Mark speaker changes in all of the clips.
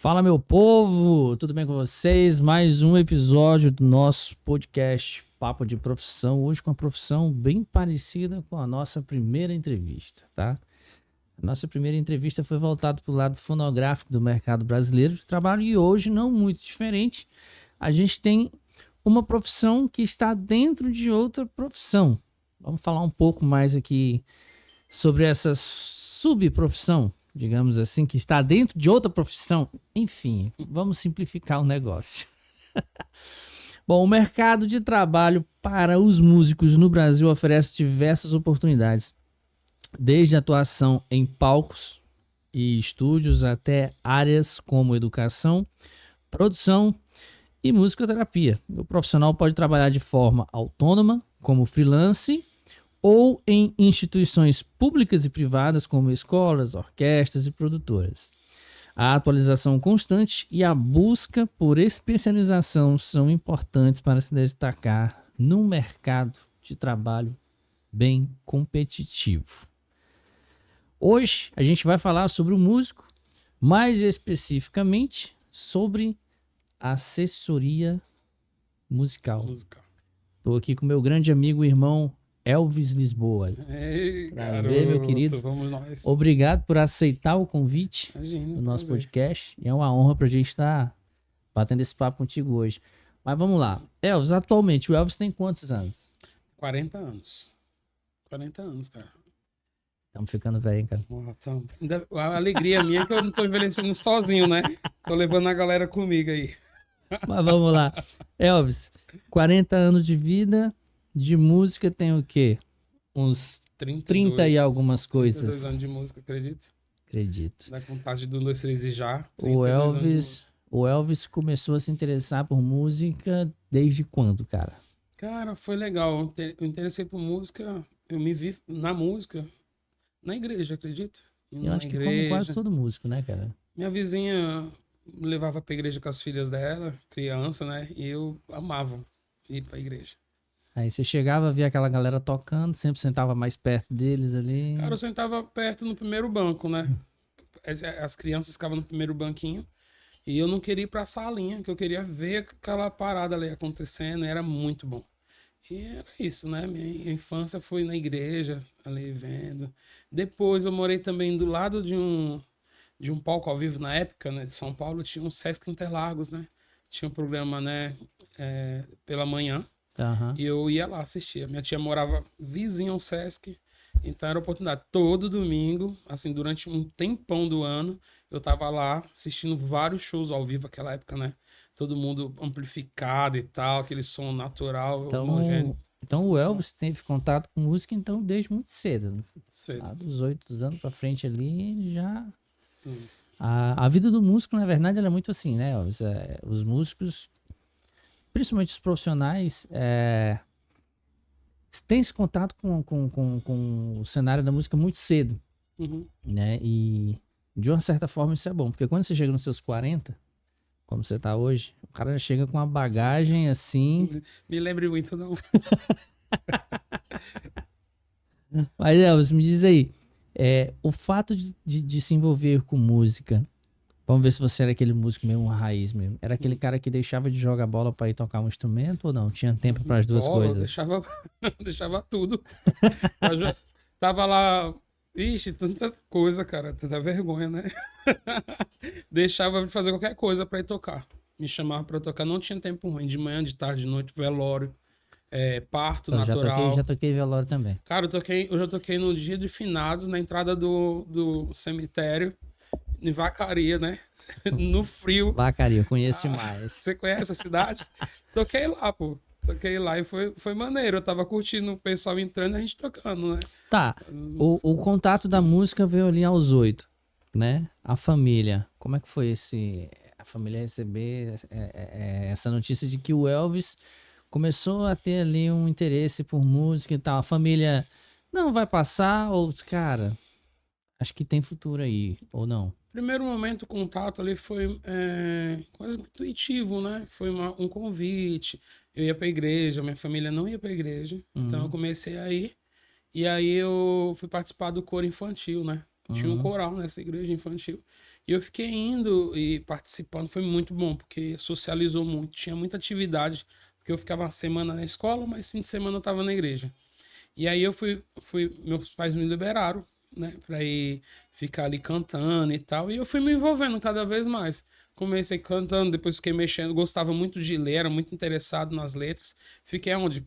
Speaker 1: Fala, meu povo, tudo bem com vocês? Mais um episódio do nosso podcast Papo de Profissão, hoje com uma profissão bem parecida com a nossa primeira entrevista, tá? A nossa primeira entrevista foi voltada para o lado fonográfico do mercado brasileiro de trabalho e hoje, não muito diferente, a gente tem uma profissão que está dentro de outra profissão. Vamos falar um pouco mais aqui sobre essa subprofissão, digamos assim, que está dentro de outra profissão. Enfim, vamos simplificar o negócio. Bom, o mercado de trabalho para os músicos no Brasil oferece diversas oportunidades, desde atuação em palcos e estúdios até áreas como educação, produção e musicoterapia. O profissional pode trabalhar de forma autônoma, como freelance, ou em instituições públicas e privadas como escolas, orquestras e produtoras. A atualização constante e a busca por especialização são importantes para se destacar num mercado de trabalho bem competitivo. Hoje a gente vai falar sobre o músico, mais especificamente sobre assessoria musical. Estou aqui com meu grande amigo e irmão Elvis Lisboa.
Speaker 2: Ei,
Speaker 1: Prazer, meu querido.
Speaker 2: Vamos nós.
Speaker 1: Obrigado por aceitar o convite
Speaker 2: Imagina,
Speaker 1: do nosso
Speaker 2: prazer.
Speaker 1: podcast. É uma honra pra gente estar batendo esse papo contigo hoje. Mas vamos lá. Elvis, atualmente, o Elvis tem quantos anos?
Speaker 2: 40 anos. 40 anos, cara.
Speaker 1: Estamos ficando velho, hein, cara?
Speaker 2: A alegria minha é que eu não tô envelhecendo sozinho, né? Tô levando a galera comigo aí.
Speaker 1: Mas vamos lá. Elvis, 40 anos de vida, de música tem o quê? Uns 30 e algumas
Speaker 2: 32
Speaker 1: coisas.
Speaker 2: anos de música, acredito.
Speaker 1: Acredito.
Speaker 2: Da contagem do 1, 2, 3 e já.
Speaker 1: O Elvis começou a se interessar por música desde quando, cara?
Speaker 2: Cara, foi legal. Eu interessei por música, eu me vi na música, na igreja, acredito.
Speaker 1: Eu acho que como quase todo músico, né, cara?
Speaker 2: Minha vizinha me levava pra igreja com as filhas dela, criança, né? E eu amava ir pra igreja.
Speaker 1: Aí você chegava, via aquela galera tocando, sempre sentava mais perto deles ali.
Speaker 2: Cara, eu sentava perto no primeiro banco, né? As crianças ficavam no primeiro banquinho. E eu não queria ir pra salinha, que eu queria ver aquela parada ali acontecendo. E era muito bom. E era isso, né? Minha infância foi na igreja, ali vendo. Depois eu morei também do lado de um palco ao vivo na época, né? De São Paulo, tinha um Sesc Interlagos, né? Tinha um programa, né? Pela manhã.
Speaker 1: Uhum.
Speaker 2: E eu ia lá assistir. Minha tia morava vizinha ao Sesc. Então era oportunidade. Todo domingo, assim, durante um tempão do ano, eu tava lá assistindo vários shows ao vivo naquela época, né? Todo mundo amplificado e tal, aquele som natural, homogêneo.
Speaker 1: Então o Elvis teve contato com música então desde muito cedo.
Speaker 2: Cedo.
Speaker 1: Lá dos 8 anos pra frente ali, ele já... A vida do músico, na verdade, ela é muito assim, né, Elvis? Os músicos, principalmente os profissionais, têm esse contato com o cenário da música muito cedo, né? E de uma certa forma isso é bom, porque quando você chega nos seus 40, como você tá hoje, o cara chega com uma bagagem assim...
Speaker 2: Me lembre muito, não.
Speaker 1: Mas, Elvis, me diz aí, o fato de se envolver com música, vamos ver se você era aquele músico mesmo, raiz mesmo. Era aquele cara que deixava de jogar bola pra ir tocar um instrumento ou não? Tinha tempo para as duas coisas?
Speaker 2: Deixava tudo. Tava lá... Ixi, tanta coisa, cara. Tanta vergonha, né? Deixava de fazer qualquer coisa pra ir tocar. Me chamava pra tocar. Não tinha tempo ruim. De manhã, de tarde, de noite, velório. Parto natural.
Speaker 1: Já toquei velório também.
Speaker 2: Cara, eu já toquei no dia de finados, na entrada do cemitério, em Vacaria, né? No frio.
Speaker 1: Vacaria, eu conheço demais.
Speaker 2: Você conhece a cidade? Toquei lá, pô. Toquei lá e foi maneiro. Eu tava curtindo o pessoal entrando e a gente tocando, né?
Speaker 1: Tá. O contato da música veio ali aos 8, né? A família. Como é que foi a família receber essa notícia de que o Elvis começou a ter ali um interesse por música e tal? A família não vai passar ou, cara, acho que tem futuro aí, ou não?
Speaker 2: Primeiro momento, o contato ali foi quase intuitivo, né? Foi um convite. Eu ia pra igreja, minha família não ia pra igreja. Então eu comecei a ir. E aí eu fui participar do coro infantil, né? Tinha um coral nessa igreja infantil. E eu fiquei indo e participando. Foi muito bom, porque socializou muito. Tinha muita atividade, porque eu ficava uma semana na escola, mas fim de semana eu estava na igreja. E aí eu meus pais me liberaram, né, pra ir ficar ali cantando e tal. E eu fui me envolvendo cada vez mais. Comecei cantando, depois fiquei mexendo, gostava muito de ler, era muito interessado nas letras. Fiquei onde?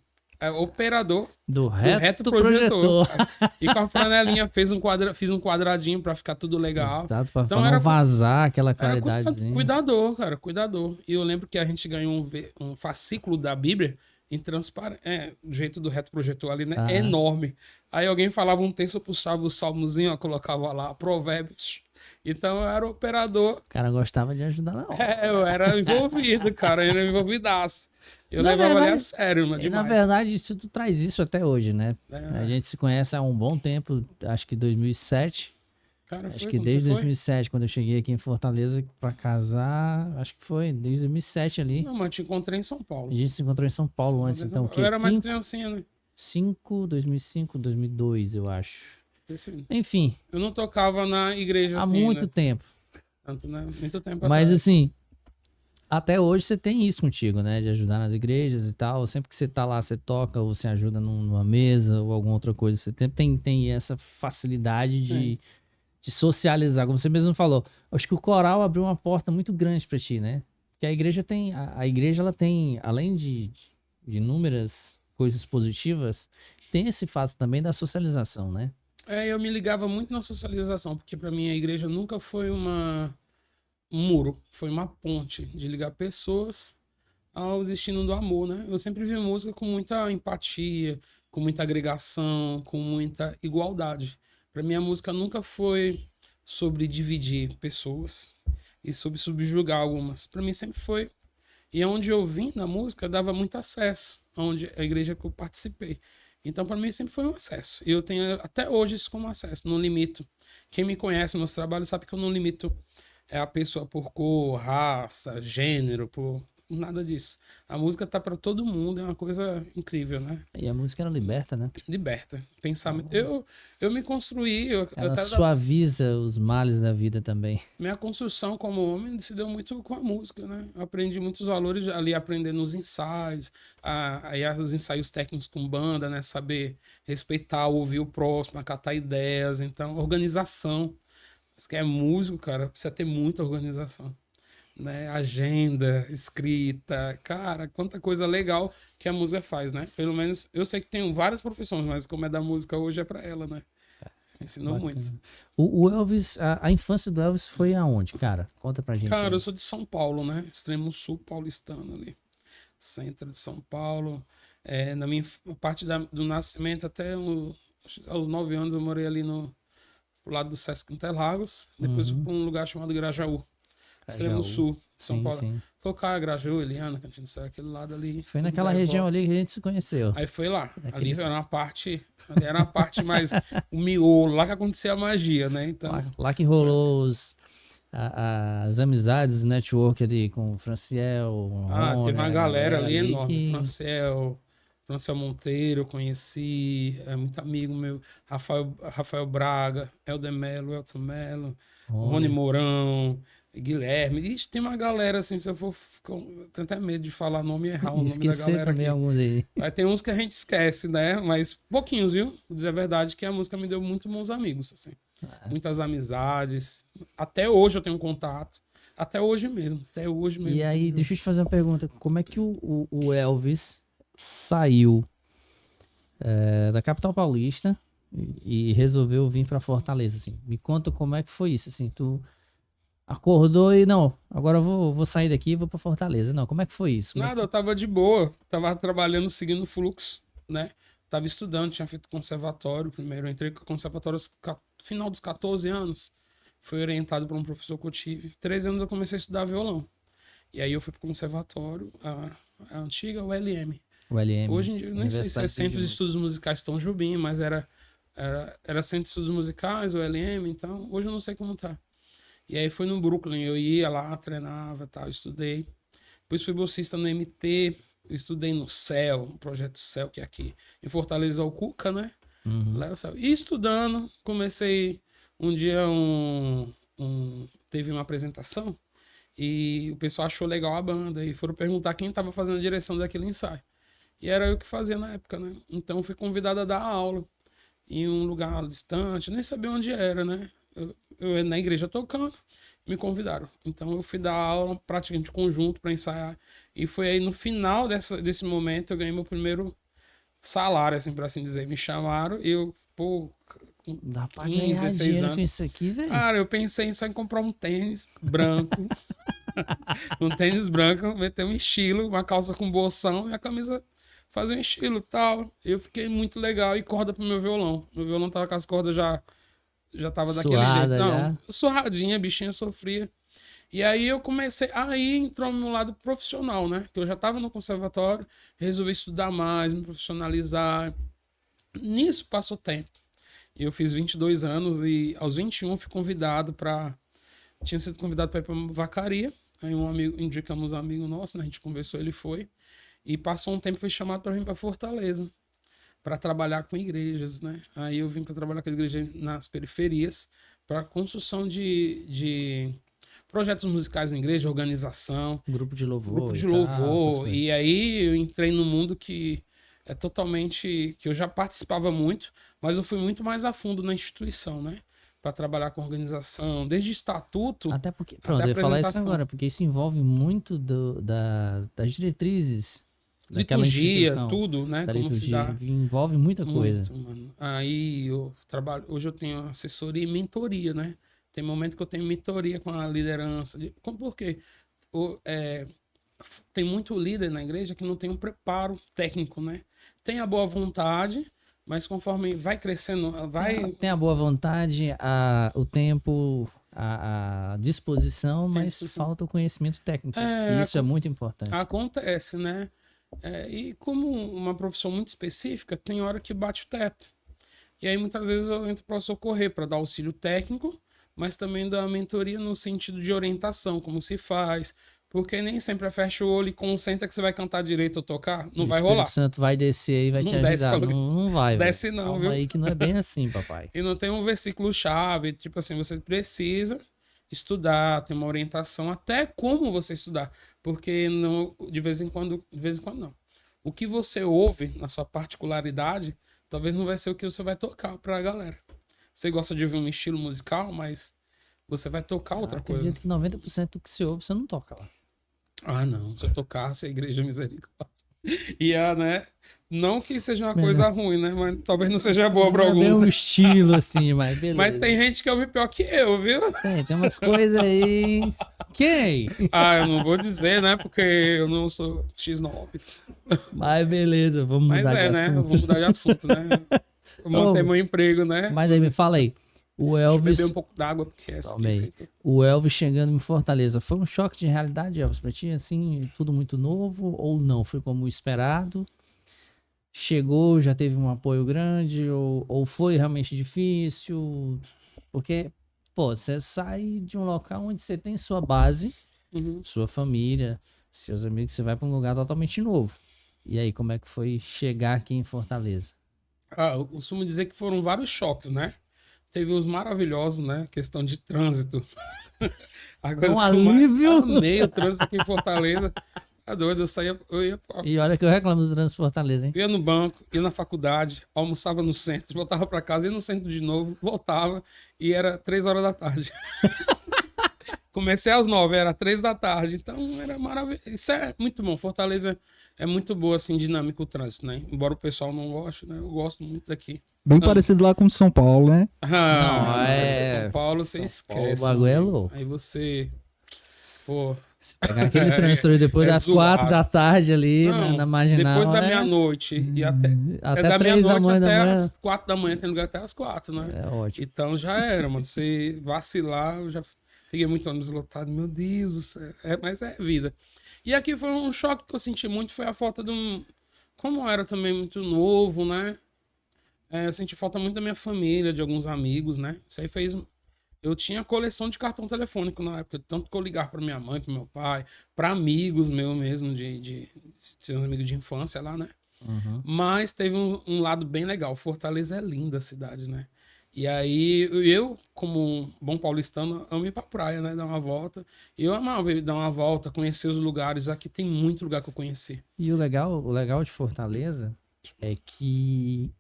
Speaker 2: Operador
Speaker 1: Do
Speaker 2: reto projetor. Cara. E com a flanelinha fiz um quadradinho pra ficar tudo legal.
Speaker 1: Exato, pra
Speaker 2: Então
Speaker 1: não
Speaker 2: era
Speaker 1: vazar aquela qualidadezinha.
Speaker 2: cuidador, cara, cuidador. E eu lembro que a gente ganhou um fascículo da Bíblia em transparente, do jeito do reto projetor ali, né? É enorme. Aí alguém falava um texto, eu puxava o salmozinho, eu colocava lá, provérbios. Então eu era operador.
Speaker 1: O cara gostava de ajudar na hora.
Speaker 2: Eu era envolvido, cara, eu era envolvidaço. Eu
Speaker 1: Na
Speaker 2: levava
Speaker 1: verdade,
Speaker 2: ali a sério, mas
Speaker 1: E na
Speaker 2: demais.
Speaker 1: verdade, se tu traz isso até hoje, né? A gente se conhece há um bom tempo, acho que 2007.
Speaker 2: Cara,
Speaker 1: Acho
Speaker 2: foi
Speaker 1: que
Speaker 2: quando
Speaker 1: desde
Speaker 2: você foi?
Speaker 1: 2007, quando eu cheguei aqui em Fortaleza pra casar, acho que foi desde 2007 ali.
Speaker 2: Não, mas eu te encontrei em São
Speaker 1: A
Speaker 2: Paulo.
Speaker 1: gente se encontrou em São Paulo antes, então o quê?
Speaker 2: Eu era mais criancinha, né?
Speaker 1: 2005, 2002, eu acho.
Speaker 2: Sim.
Speaker 1: Enfim,
Speaker 2: Eu não tocava na igreja
Speaker 1: há
Speaker 2: assim,
Speaker 1: muito
Speaker 2: né?
Speaker 1: tempo.
Speaker 2: Tanto, né? Muito tempo
Speaker 1: Mas
Speaker 2: atrás.
Speaker 1: assim, até hoje você tem isso contigo, né? De ajudar nas igrejas e tal. Sempre que você tá lá, você toca ou você ajuda numa mesa ou alguma outra coisa. Você tem essa facilidade de socializar, como você mesmo falou. Acho que o coral abriu uma porta muito grande para ti, né? Porque a igreja tem, a igreja ela tem, além de inúmeras coisas positivas, tem esse fato também da socialização, né?
Speaker 2: Eu me ligava muito na socialização, porque para mim a igreja nunca foi um muro, foi uma ponte de ligar pessoas ao destino do amor, né? Eu sempre vi música com muita empatia, com muita agregação, com muita igualdade. Para mim a música nunca foi sobre dividir pessoas e sobre subjugar algumas. Para mim sempre foi. E onde eu vim na música dava muito acesso, onde a igreja que eu participei. Então, para mim, sempre foi um acesso. E eu tenho até hoje isso como acesso, não limito. Quem me conhece nos trabalhos sabe que eu não limito a pessoa por cor, raça, gênero, por nada disso. A música tá para todo mundo, é uma coisa incrível, né?
Speaker 1: E a música ela liberta, né?
Speaker 2: Liberta. Pensamento. Eu me construí.
Speaker 1: Ela suaviza os males da vida também.
Speaker 2: Minha construção como homem se deu muito com a música, né? Eu aprendi muitos valores ali, aprendendo nos ensaios, aí os ensaios técnicos com banda, né? Saber respeitar, ouvir o próximo, acatar ideias. Então, organização. Se quer músico, cara, precisa ter muita organização. Né? Agenda, escrita, cara, quanta coisa legal que a música faz, né? Pelo menos eu sei que tem várias profissões, mas como é da música hoje é pra ela, né? Ensinou
Speaker 1: Bacana.
Speaker 2: muito.
Speaker 1: O Elvis, a infância do Elvis foi aonde, cara? Conta pra gente.
Speaker 2: Cara,
Speaker 1: aí.
Speaker 2: eu sou de São Paulo, né? Extremo sul paulistano ali. Centro de São Paulo. Na minha parte do nascimento até aos 9 anos eu morei ali pro lado do Sesc Interlagos. Depois fui pra um lugar chamado Grajaú. Extremo sul, São Paulo.
Speaker 1: Sim.
Speaker 2: Cocar, Grajaú, Eliana, Cantinho do Céu, aquele lado ali.
Speaker 1: Foi naquela região ali que a gente se conheceu.
Speaker 2: Aí foi lá. Ali era uma parte mais o miolo, lá que acontecia a magia, né? Então,
Speaker 1: Lá que rolou as amizades, o network ali com o Franciel.
Speaker 2: teve uma galera ali enorme.
Speaker 1: Que...
Speaker 2: Franciel Monteiro, eu conheci, muito amigo meu, Rafael Braga, Helder Melo, Elton Melo, Rony Mourão, Guilherme. Ixi, tem uma galera assim, se eu for. Tenho até medo de falar nome e errar o nome da galera
Speaker 1: também
Speaker 2: aqui.
Speaker 1: alguns aí.
Speaker 2: Vai ter uns que a gente esquece, né? Mas pouquinhos, viu? Vou dizer a verdade que a música me deu muito bons amigos, assim. Muitas amizades. Até hoje eu tenho contato. Até hoje mesmo.
Speaker 1: E aí, deixa eu te fazer uma pergunta. Como é que o Elvis saiu da capital paulista e resolveu vir pra Fortaleza, assim? Me conta como é que foi isso, assim. Tu acordou e, não, agora eu vou sair daqui e vou pra Fortaleza. Não, como é que foi isso?
Speaker 2: Nada, eu tava de boa. Tava trabalhando, seguindo o fluxo, né? Tava estudando, tinha feito conservatório primeiro. Eu entrei com o conservatório no final dos 14 anos. Fui orientado por um professor que eu tive. 13 anos eu comecei a estudar violão. E aí eu fui pro conservatório, a antiga ULM.
Speaker 1: O LM.
Speaker 2: Hoje em dia, eu nem sei se é Centro de Estudos Musicais Tom Jobim, mas era Centro de Estudos Musicais, ULM, então hoje eu não sei como tá. E aí foi no Brooklyn, eu ia lá, treinava, tal, estudei. Depois fui bolsista no MT, eu estudei no CEL, o Projeto CEL, que é aqui em Fortaleza, o Cuca, né? Lá é o CEL. E estudando, comecei um dia teve uma apresentação e o pessoal achou legal a banda e foram perguntar quem estava fazendo a direção daquele ensaio. E era eu que fazia na época, né? Então fui convidado a dar aula em um lugar distante, nem sabia onde era, né? Eu na igreja tocando, me convidaram. Então eu fui dar aula praticamente conjunto para ensaiar. E foi aí no final desse momento eu ganhei meu primeiro salário, assim, pra assim dizer. Me chamaram e eu, pô, com
Speaker 1: Dá pra
Speaker 2: 15,
Speaker 1: ganhar
Speaker 2: 16
Speaker 1: dinheiro com
Speaker 2: anos.
Speaker 1: isso aqui, velho?
Speaker 2: Cara, eu pensei só em comprar um tênis branco. Um tênis branco, meter um estilo, uma calça com bolsão e a camisa fazer um estilo e tal. Eu fiquei muito legal e corda pro meu violão. Meu violão tava com as cordas já tava daquele jeito.
Speaker 1: Suada,
Speaker 2: Não,
Speaker 1: já.
Speaker 2: surradinha, bichinha sofria. E aí eu comecei, aí entrou no meu lado profissional, né? Que eu já tava no conservatório, resolvi estudar mais, me profissionalizar. Nisso passou tempo. Eu fiz 22 anos e aos 21 fui convidado para tinha sido convidado para ir para Vacaria. Aí um amigo, indicamos um amigo nosso, né? A gente conversou, ele foi. E passou um tempo, foi chamado para vir para Fortaleza, para trabalhar com igrejas, né? Aí eu vim para trabalhar com igrejas nas periferias, para construção de projetos musicais na igreja, organização,
Speaker 1: Grupo de louvor.
Speaker 2: grupo de
Speaker 1: e tal,
Speaker 2: louvor.
Speaker 1: essas coisas.
Speaker 2: E aí eu entrei num mundo que é totalmente. Que eu já participava muito, mas eu fui muito mais a fundo na instituição, né? Para trabalhar com organização, desde estatuto
Speaker 1: Até porque, pronto,
Speaker 2: até
Speaker 1: eu ia falar isso
Speaker 2: apresentação.
Speaker 1: agora, porque isso envolve muito das diretrizes daquela
Speaker 2: Liturgia,
Speaker 1: instituição,
Speaker 2: tudo, né?
Speaker 1: da
Speaker 2: Como se
Speaker 1: liturgia,
Speaker 2: dá.
Speaker 1: envolve muita coisa.
Speaker 2: Muito, mano. Aí eu trabalho. Hoje eu tenho assessoria e mentoria, né? Tem momento que eu tenho mentoria com a liderança. Por quê? Tem muito líder na igreja que não tem um preparo técnico, né? Tem a boa vontade, mas conforme vai crescendo, vai.
Speaker 1: Tem a boa vontade, o tempo, a disposição,
Speaker 2: Tem a
Speaker 1: mas
Speaker 2: disposição.
Speaker 1: falta o conhecimento técnico. E isso é muito importante.
Speaker 2: Acontece, né? E como uma profissão muito específica, tem hora que bate o teto. E aí muitas vezes eu entro para socorrer, para dar auxílio técnico, mas também dar mentoria no sentido de orientação, como se faz. Porque nem sempre é fecha o olho e concentra que você vai cantar direito ou tocar. Não
Speaker 1: O
Speaker 2: vai
Speaker 1: Espírito
Speaker 2: rolar.
Speaker 1: Santo vai descer aí e vai
Speaker 2: Não
Speaker 1: te
Speaker 2: desce
Speaker 1: ajudar.
Speaker 2: pra lugar.
Speaker 1: Não vai, velho.
Speaker 2: Desce não,
Speaker 1: Calma
Speaker 2: viu?
Speaker 1: aí que não é bem assim, papai.
Speaker 2: E não tem um versículo chave, tipo assim, você precisa estudar, ter uma orientação, até como você estudar. Porque não, de vez em quando não. O que você ouve na sua particularidade, talvez não vai ser o que você vai tocar pra galera. Você gosta de ouvir um estilo musical, mas você vai tocar outra coisa.
Speaker 1: Acredito que 90% do que se ouve, você não toca lá.
Speaker 2: Ah, não. Se eu tocasse a Igreja Misericórdia. Né? Não que seja uma
Speaker 1: Melhor.
Speaker 2: coisa ruim, né? Mas talvez não seja boa pra
Speaker 1: Não é bem
Speaker 2: alguns.
Speaker 1: um
Speaker 2: Né?
Speaker 1: estilo assim, mas beleza.
Speaker 2: Mas tem gente que ouve pior que eu, viu?
Speaker 1: Tem umas coisas aí. Quem?
Speaker 2: Ah, eu não vou dizer, né? Porque eu não sou X9.
Speaker 1: Mas beleza, vamos
Speaker 2: Mas
Speaker 1: mudar de
Speaker 2: né?
Speaker 1: assunto.
Speaker 2: Vamos mudar de assunto, né? Eu manter meu emprego, né?
Speaker 1: Mas aí me fala aí. O
Speaker 2: Deixa eu
Speaker 1: Elvis.
Speaker 2: beber um pouco d'água, porque é
Speaker 1: Tomei. O Elvis chegando em Fortaleza. Foi um choque de realidade, Elvis, pra ti? Assim, tudo muito novo ou não? Foi como esperado? Chegou, já teve um apoio grande ou foi realmente difícil? Porque, pô, você sai de um local onde você tem sua base, sua família, seus amigos, você vai pra um lugar totalmente novo. E aí, como é que foi chegar aqui em Fortaleza?
Speaker 2: Eu costumo dizer que foram vários choques, né? Teve os maravilhosos, né? Questão de trânsito. Agora,
Speaker 1: Um alívio!
Speaker 2: Amei o trânsito aqui em Fortaleza. Tá doido, eu ia
Speaker 1: E olha que eu reclamo do trânsito de Fortaleza, hein?
Speaker 2: Eu ia no banco, ia na faculdade, almoçava no centro, voltava pra casa, ia no centro de novo, voltava e era 3 horas da tarde. Comecei às 9, era 3 da tarde, então era maravilhoso. Isso é muito bom. Fortaleza é muito boa, assim, dinâmico o trânsito, né? Embora o pessoal não goste, né? Eu gosto muito daqui.
Speaker 3: Bem parecido lá com São Paulo, né?
Speaker 2: São Paulo você esquece.
Speaker 1: O bagulho é
Speaker 2: mano.
Speaker 1: louco.
Speaker 2: Aí você... Pô...
Speaker 1: Pegar aquele trânsito ali depois das 4 da tarde ali,
Speaker 2: Não,
Speaker 1: na marginal.
Speaker 2: depois da meia-noite e até da
Speaker 1: 3 da
Speaker 2: meia-noite
Speaker 1: manhã da
Speaker 2: até
Speaker 1: manhã.
Speaker 2: as 4 da manhã, tem lugar até as 4, né?
Speaker 1: É ótimo.
Speaker 2: Então já era, mano. Você vacilar, eu já peguei muito ônibus lotado, meu Deus do céu. Mas é vida. E aqui foi um choque que eu senti muito, foi a falta de um... Como eu era também muito novo, né? Eu senti falta muito da minha família, de alguns amigos, né? Isso aí fez... Eu tinha coleção de cartão telefônico na época, tanto que eu ligava pra minha mãe, pro meu pai, pra amigos meus mesmo, de uns amigos de infância lá, né? Mas teve um lado bem legal. Fortaleza é linda a cidade, né? E aí, eu, como um bom paulistano, amo ir pra praia, né? Dar uma volta. E eu amava ir dar uma volta, conhecer os lugares. Aqui tem muito lugar que eu conheci.
Speaker 1: E o legal de Fortaleza é que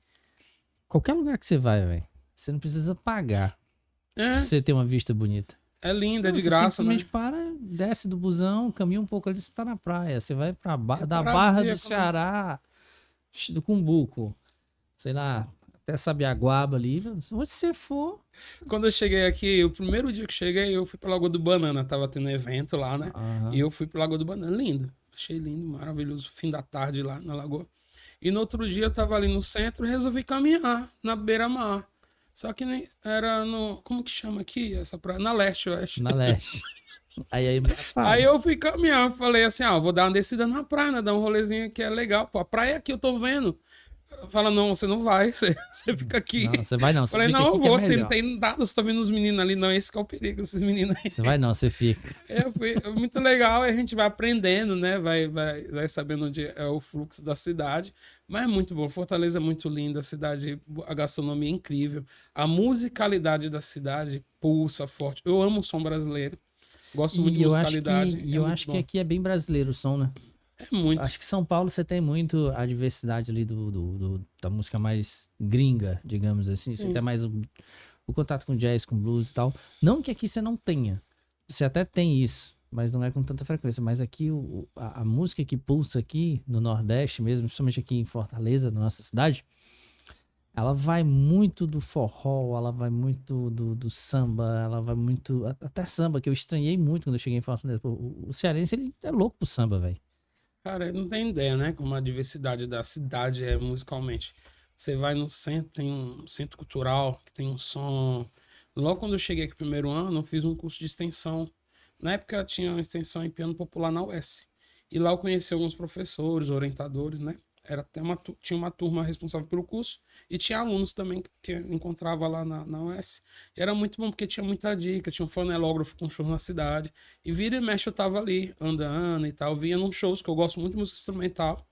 Speaker 1: qualquer lugar que você vai, velho, você não precisa pagar pra
Speaker 2: É,
Speaker 1: você ter uma vista bonita.
Speaker 2: é lindo, é de
Speaker 1: Você
Speaker 2: graça, né?
Speaker 1: simplesmente para, desce do busão, caminha um pouco ali, você tá na praia. Você vai pra
Speaker 2: É
Speaker 1: da Barra do
Speaker 2: paradisíaco, né?
Speaker 1: Ceará, do Cumbuco, sei lá, até Sabiaguaba ali. Onde você for.
Speaker 2: Quando eu cheguei aqui, o primeiro dia que cheguei, eu fui pra Lagoa do Banana. Tava tendo evento lá, né? E
Speaker 1: Aham.
Speaker 2: eu fui pra Lagoa do Banana. Lindo. Achei lindo, maravilhoso. Fim da tarde lá na Lagoa. E no outro dia eu tava ali no centro e resolvi caminhar na beira-mar. Só que nem era no. Como que chama aqui essa praia? Na leste, oeste.
Speaker 1: Na leste. Aí é embaçado.
Speaker 2: Aí eu fui caminhar, falei assim, ó, vou dar uma descida na praia, né? Dar um rolezinho que é legal. Pô, a praia aqui eu tô vendo. Fala, não, você não vai, você fica aqui.
Speaker 1: Não, você vai não. Você
Speaker 2: Falei,
Speaker 1: fica
Speaker 2: não,
Speaker 1: aqui
Speaker 2: eu
Speaker 1: que é
Speaker 2: vou,
Speaker 1: melhor.
Speaker 2: tem dados, tô vendo os meninos ali, não, esse que é o perigo, esses meninos aí.
Speaker 1: Você vai não, você fica.
Speaker 2: É muito legal, a gente vai aprendendo, né? Vai sabendo onde é o fluxo da cidade. Mas é muito bom. Fortaleza é muito linda, a cidade, a gastronomia é incrível. A musicalidade da cidade pulsa forte. Eu amo o som brasileiro. Gosto muito de musicalidade.
Speaker 1: E eu acho que aqui é bem brasileiro o som, né?
Speaker 2: É muito.
Speaker 1: Acho que São Paulo você tem muito a diversidade ali da música mais gringa, digamos assim. Você
Speaker 2: Sim.
Speaker 1: tem mais o contato com jazz, com blues e tal. Não que aqui você não tenha. Você até tem isso, mas não é com tanta frequência. Mas aqui, a música que pulsa aqui no Nordeste mesmo, principalmente aqui em Fortaleza, na nossa cidade, ela vai muito do forró, ela vai muito do samba, ela vai muito... Até samba, que eu estranhei muito quando eu cheguei em Fortaleza. Pô, o cearense, ele é louco pro samba, velho.
Speaker 2: Cara, não tem ideia, né? Como a diversidade da cidade é musicalmente. Você vai no centro, tem um centro cultural que tem um som. Logo quando eu cheguei aqui no primeiro ano, eu fiz um curso de extensão. Na época tinha uma extensão em piano popular na UES. E lá eu conheci alguns professores, orientadores, né? Era até tinha uma turma responsável pelo curso e tinha alunos também que eu encontrava lá na UES. E era muito bom porque tinha muita dica, tinha um fonelógrafo com show na cidade. E vira e mexe eu tava ali, andando e tal. Via num shows, que eu gosto muito de música instrumental.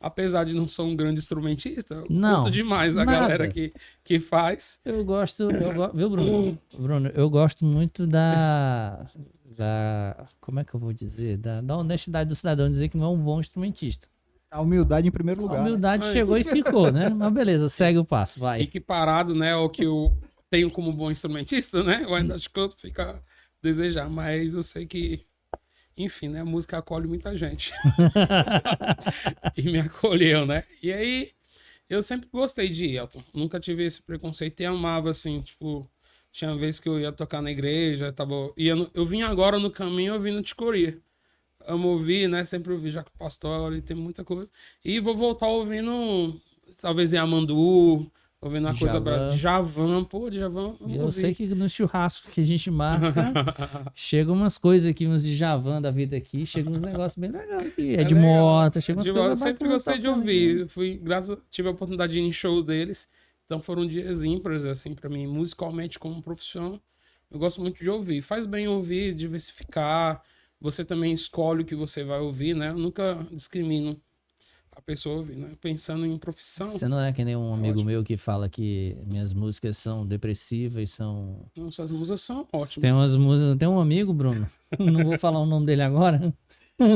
Speaker 2: Apesar de não ser um grande instrumentista, eu
Speaker 1: Não,
Speaker 2: curto demais a
Speaker 1: nada.
Speaker 2: galera que faz.
Speaker 1: Viu, Bruno? Bruno, eu gosto muito como é que eu vou dizer? Da honestidade do cidadão dizer que não é um bom instrumentista.
Speaker 3: A humildade em primeiro
Speaker 1: A
Speaker 3: lugar. Né?
Speaker 1: humildade
Speaker 2: Ai.
Speaker 1: chegou e ficou, né? Mas beleza, segue o passo, vai.
Speaker 2: Equiparado, né, ao que eu tenho como bom instrumentista, né? Eu ainda acho que eu fica a desejar, mas eu sei que, enfim, né, a música acolhe muita gente. E me acolheu, né? E aí, eu sempre gostei de Elton. Nunca tive esse preconceito e amava, assim, tipo, tinha vezes que eu ia tocar na igreja, eu vim agora no caminho ouvindo Ticoria. Amo ouvir, né? Sempre ouvi Jaco Pastorius, tem muita coisa. E vou voltar ouvindo, talvez em Amandu, ouvindo uma coisa
Speaker 1: Djavan.
Speaker 2: brasileira. Djavan, pô, Djavan, amo
Speaker 1: Eu
Speaker 2: ouvir.
Speaker 1: sei que no churrasco que a gente marca, chegam umas coisas aqui, uns Djavan da vida aqui, chegam uns negócios bem legais aqui. É de
Speaker 2: legal.
Speaker 1: Mota, chegam umas
Speaker 2: Eu
Speaker 1: coisas
Speaker 2: sempre
Speaker 1: bacanas
Speaker 2: gostei de
Speaker 1: tocando
Speaker 2: ouvir.
Speaker 1: aqui.
Speaker 2: Tive a oportunidade de ir em shows deles. Então foram dias ímpares, assim, pra mim, musicalmente, como profissão. Eu gosto muito de ouvir. Faz bem ouvir, diversificar. Você também escolhe o que você vai ouvir, né? Eu nunca discrimino a pessoa ouvir, né? Pensando em profissão.
Speaker 1: Você não é que nem um amigo
Speaker 2: ótimo.
Speaker 1: meu que fala que minhas músicas são depressivas, são...
Speaker 2: Não, essas músicas são ótimas.
Speaker 1: Tem umas músicas... Tem um amigo, Bruno, não vou falar o nome dele agora,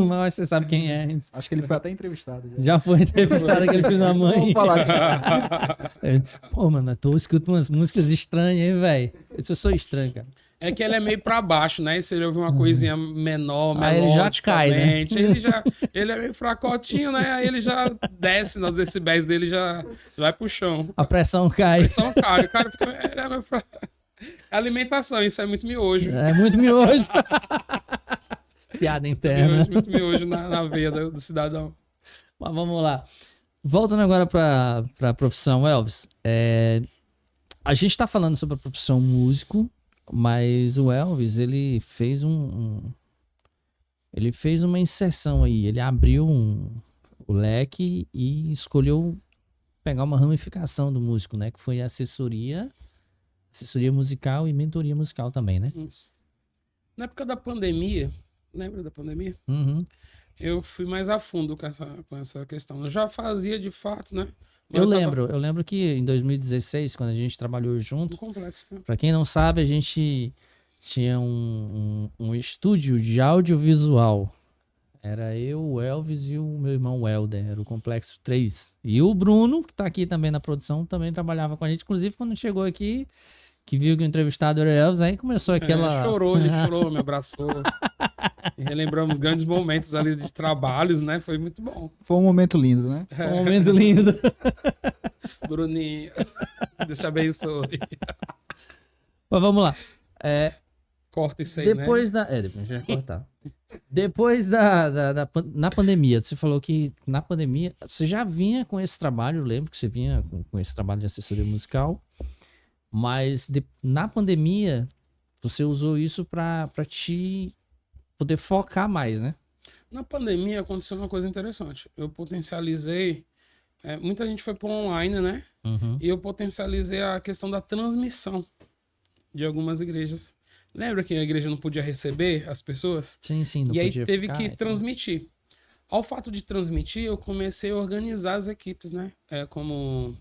Speaker 1: mas você sabe quem é.
Speaker 3: Acho que ele foi até entrevistado.
Speaker 1: Já foi entrevistado aquele filho da mãe.
Speaker 3: Vamos falar aqui.
Speaker 1: Pô, mano, tu escuta umas músicas estranhas, hein, velho? Eu sou estranho, cara.
Speaker 2: É que ele é meio pra baixo, né? E se ele ouvir uma coisinha menor,
Speaker 1: Aí ele já cai, né?
Speaker 2: melodicamente, ele é meio fracotinho, né? Aí ele já desce nos decibéis dele, já vai pro chão.
Speaker 1: A pressão cai.
Speaker 2: São caros. O cara fica... Ele é meio fra... Alimentação, isso é muito miojo.
Speaker 1: É muito miojo. Piada interna.
Speaker 2: Muito miojo na veia do cidadão.
Speaker 1: Mas vamos lá. Voltando agora para a profissão, Elvis. A gente está falando sobre a profissão músico, mas o Elvis, ele fez ele fez uma inserção aí. Ele abriu o leque e escolheu pegar uma ramificação do músico, né? Que foi a assessoria musical e mentoria musical também, né?
Speaker 2: Isso. Na época da pandemia, lembra da pandemia?
Speaker 1: Uhum.
Speaker 2: Eu fui mais a fundo com essa questão. Eu já fazia, de fato, né?
Speaker 1: Eu lembro que em 2016, quando a gente trabalhou junto,
Speaker 2: No complexo, né?
Speaker 1: pra quem não sabe, a gente tinha um estúdio de audiovisual. Era eu, o Elvis e o meu irmão Welder, era o Complexo 3. E o Bruno, que tá aqui também na produção, também trabalhava com a gente. Inclusive, quando chegou aqui, que viu que o entrevistado era o Elvis, aí começou aquela...
Speaker 2: Ele chorou, me abraçou. E relembramos grandes momentos ali de trabalhos, né? Foi muito bom.
Speaker 3: Foi um momento lindo, né?
Speaker 1: Um momento lindo.
Speaker 2: Bruninho, Deus te abençoe.
Speaker 1: Mas vamos lá.
Speaker 2: Corta isso aí,
Speaker 1: Depois
Speaker 2: né?
Speaker 1: depois já cortar. Depois na pandemia, você falou que na pandemia você já vinha com esse trabalho, eu lembro que você vinha com esse trabalho de assessoria musical, mas na pandemia você usou isso para te poder focar mais, né?
Speaker 2: Na pandemia aconteceu uma coisa interessante. Eu potencializei. Muita gente foi para online, né?
Speaker 1: Uhum.
Speaker 2: E eu potencializei a questão da transmissão de algumas igrejas. Lembra que a igreja não podia receber as pessoas?
Speaker 1: Sim, não
Speaker 2: E aí
Speaker 1: podia
Speaker 2: teve
Speaker 1: ficar,
Speaker 2: que
Speaker 1: então.
Speaker 2: transmitir. Ao fato de transmitir, eu comecei a organizar as equipes, né? Como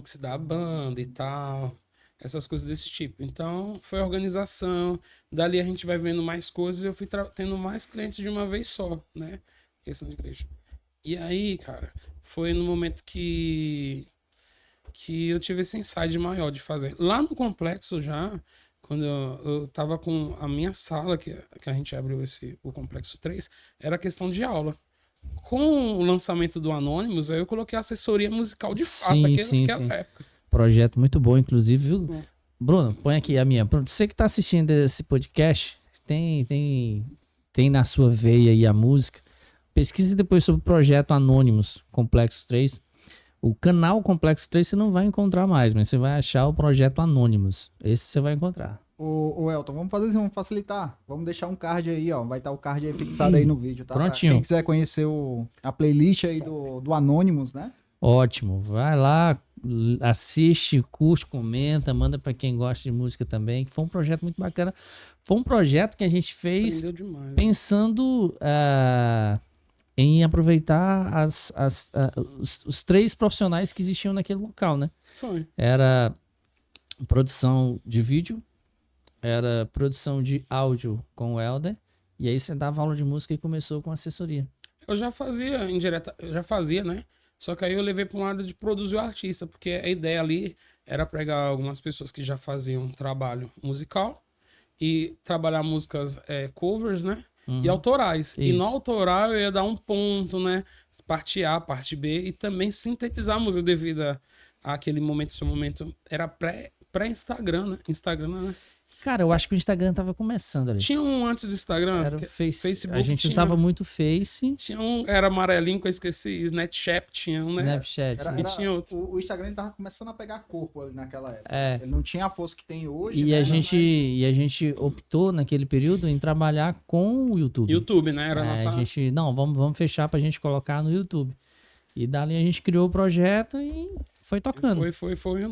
Speaker 2: que se dá a banda e tal. Essas coisas desse tipo. Então, foi a organização. Dali a gente vai vendo mais coisas e eu fui tendo mais clientes de uma vez só, né? Questão de igreja. E aí, cara, foi no momento que eu tive esse insight maior de fazer. Lá no complexo já, quando eu tava com a minha sala, que a gente abriu o Complexo 3, era questão de aula. Com o lançamento do Anonymous, aí eu coloquei assessoria musical de fato, naquela época.
Speaker 1: Projeto muito bom, inclusive, viu? Bruno, põe aqui a minha. Bruno, você que tá assistindo esse podcast, tem na sua veia aí a música. Pesquise depois sobre o projeto Anonymous, Complexo 3. O canal Complexo 3 você não vai encontrar mais, mas você vai achar o projeto Anonymous. Esse você vai encontrar.
Speaker 3: Ô Elton, vamos fazer assim, vamos facilitar. Vamos deixar um card aí, ó. Vai estar o card aí fixado aí no vídeo, tá?
Speaker 1: Prontinho.
Speaker 3: Pra quem quiser conhecer a playlist aí do Anonymous, né?
Speaker 1: Ótimo. Vai lá, assiste, curte, comenta, manda pra quem gosta de música também. Foi um projeto muito bacana. Foi um projeto que a gente fez
Speaker 2: Demais,
Speaker 1: pensando em aproveitar os 3 profissionais que existiam naquele local, né?
Speaker 2: Foi.
Speaker 1: Era produção de vídeo, era produção de áudio com o Helder, e aí você dava aula de música e começou com assessoria.
Speaker 2: Eu já fazia indireta, né? Só que aí eu levei para uma área de produzir o artista, porque a ideia ali era pegar algumas pessoas que já faziam trabalho musical e trabalhar músicas covers, né? E autorais.
Speaker 1: Isso.
Speaker 2: E no autoral eu ia dar um ponto, né? Parte A, parte B, e também sintetizar a música devido àquele momento. Esse momento era pré-Instagram, né? Instagram, né?
Speaker 1: Cara, eu acho que o Instagram tava começando ali.
Speaker 2: Tinha um antes do Instagram.
Speaker 1: Era o
Speaker 2: Facebook.
Speaker 1: A gente usava muito Face.
Speaker 2: Tinha era amarelinho que eu esqueci. Snapchat tinha um, né?
Speaker 1: Snapchat.
Speaker 2: E tinha outro.
Speaker 3: O Instagram ele tava começando a pegar corpo ali naquela época.
Speaker 1: É.
Speaker 3: Ele não tinha a força que tem hoje.
Speaker 1: E,
Speaker 3: né?
Speaker 1: a gente optou naquele período em trabalhar com o YouTube.
Speaker 2: YouTube, né? Era a nossa...
Speaker 1: A gente, não, vamos fechar pra gente colocar no YouTube. E dali a gente criou o projeto e foi tocando.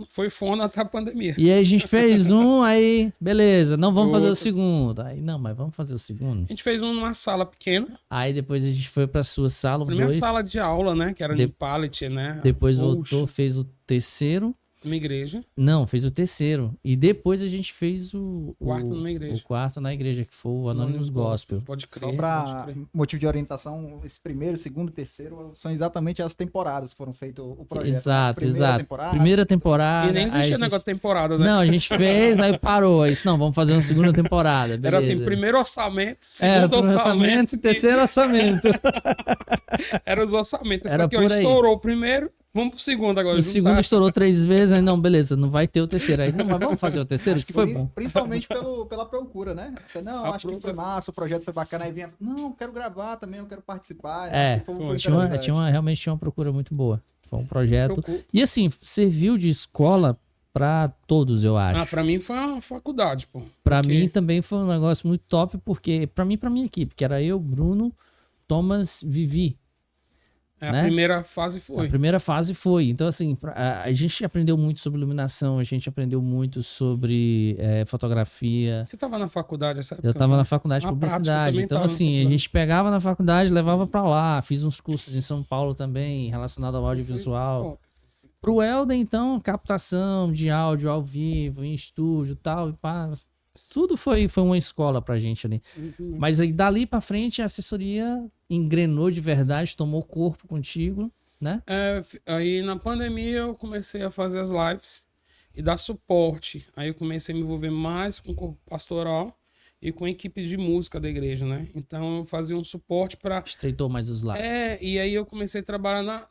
Speaker 2: Foi fona até a pandemia.
Speaker 1: E aí a gente fez aí, beleza, não vamos fazer o segundo. Aí, não, mas vamos fazer o segundo.
Speaker 2: A gente fez numa sala pequena.
Speaker 1: Aí depois a gente foi pra sua sala,
Speaker 2: Primeira sala de aula, né? Que era no Pallet, né?
Speaker 1: Depois voltou, fez o terceiro.
Speaker 2: Uma igreja.
Speaker 1: Não, fez o terceiro. E depois a gente fez o
Speaker 2: quarto numa igreja.
Speaker 1: O quarto na igreja, que foi o Anonymous Gospel.
Speaker 2: Pode crer.
Speaker 3: Só para motivo de orientação, esse primeiro, segundo e terceiro são exatamente as temporadas que foram feitas o projeto.
Speaker 1: Exato,
Speaker 3: Primeira
Speaker 1: Primeira temporada.
Speaker 2: E nem existia negócio de temporada, né?
Speaker 1: Não, a gente fez, aí parou. Aí disse, não, vamos fazer uma segunda temporada. Beleza.
Speaker 2: Era assim, primeiro orçamento, segundo orçamento.
Speaker 1: Terceiro orçamento.
Speaker 2: Era os orçamentos.
Speaker 1: Era
Speaker 2: aqui, ó, estourou o primeiro. Vamos pro segundo agora.
Speaker 1: O segundo estourou 3 vezes, aí não, beleza, não vai ter o terceiro. Aí, não, mas vamos fazer o terceiro, que foi bom.
Speaker 3: Principalmente pela procura, né? Não, acho que foi massa, o projeto foi bacana. Aí vinha, não, eu quero gravar também, eu quero participar.
Speaker 1: Realmente tinha uma procura muito boa. Foi um projeto. E assim, serviu de escola pra todos, eu acho.
Speaker 2: Pra mim foi uma faculdade, pô.
Speaker 1: Pra mim também foi um negócio muito top, porque pra minha equipe, que era eu, Bruno, Thomas, Vivi. né?
Speaker 2: A primeira fase foi.
Speaker 1: A primeira fase foi. Então, assim, a gente aprendeu muito sobre iluminação, a gente aprendeu muito sobre fotografia.
Speaker 2: Você estava na faculdade essa época?
Speaker 1: Eu estava na faculdade de
Speaker 2: Na prática, eu
Speaker 1: publicidade.
Speaker 2: também
Speaker 1: Então,
Speaker 2: tava na
Speaker 1: assim, a
Speaker 2: faculdade.
Speaker 1: gente pegava na faculdade e levava para lá. Fiz uns cursos em São Paulo também, relacionado ao audiovisual.
Speaker 2: Top.
Speaker 1: Pro Helder, então, captação de áudio ao vivo, em estúdio e tal. E pá, tudo foi uma escola pra gente ali.
Speaker 2: Uhum.
Speaker 1: Mas aí, dali pra frente, a assessoria engrenou de verdade, tomou corpo contigo, né?
Speaker 2: Aí na pandemia eu comecei a fazer as lives e dar suporte. Aí eu comecei a me envolver mais com o corpo pastoral e com a equipe de música da igreja, né? Então eu fazia um suporte para.
Speaker 1: Estreitou mais os laços.
Speaker 2: E aí eu comecei a trabalhar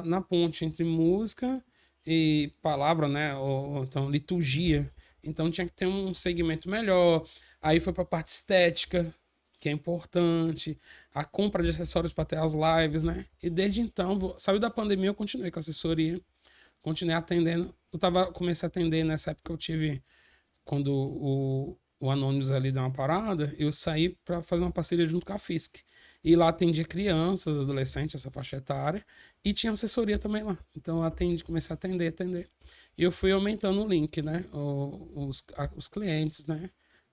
Speaker 2: na ponte entre música e palavra, né? Ou então liturgia. Então tinha que ter um segmento melhor. Aí foi para a parte estética, que é importante, a compra de acessórios para ter as lives, né? E desde então, saiu da pandemia, eu continuei com a assessoria, continuei atendendo. Comecei a atender nessa época que eu tive, quando o Anônimos ali deu uma parada, eu saí para fazer uma parceria junto com a FISC. E lá atendia crianças, adolescentes, essa faixa etária, e tinha assessoria também lá. Então eu comecei a atender. E eu fui aumentando o link, né? Os clientes, né?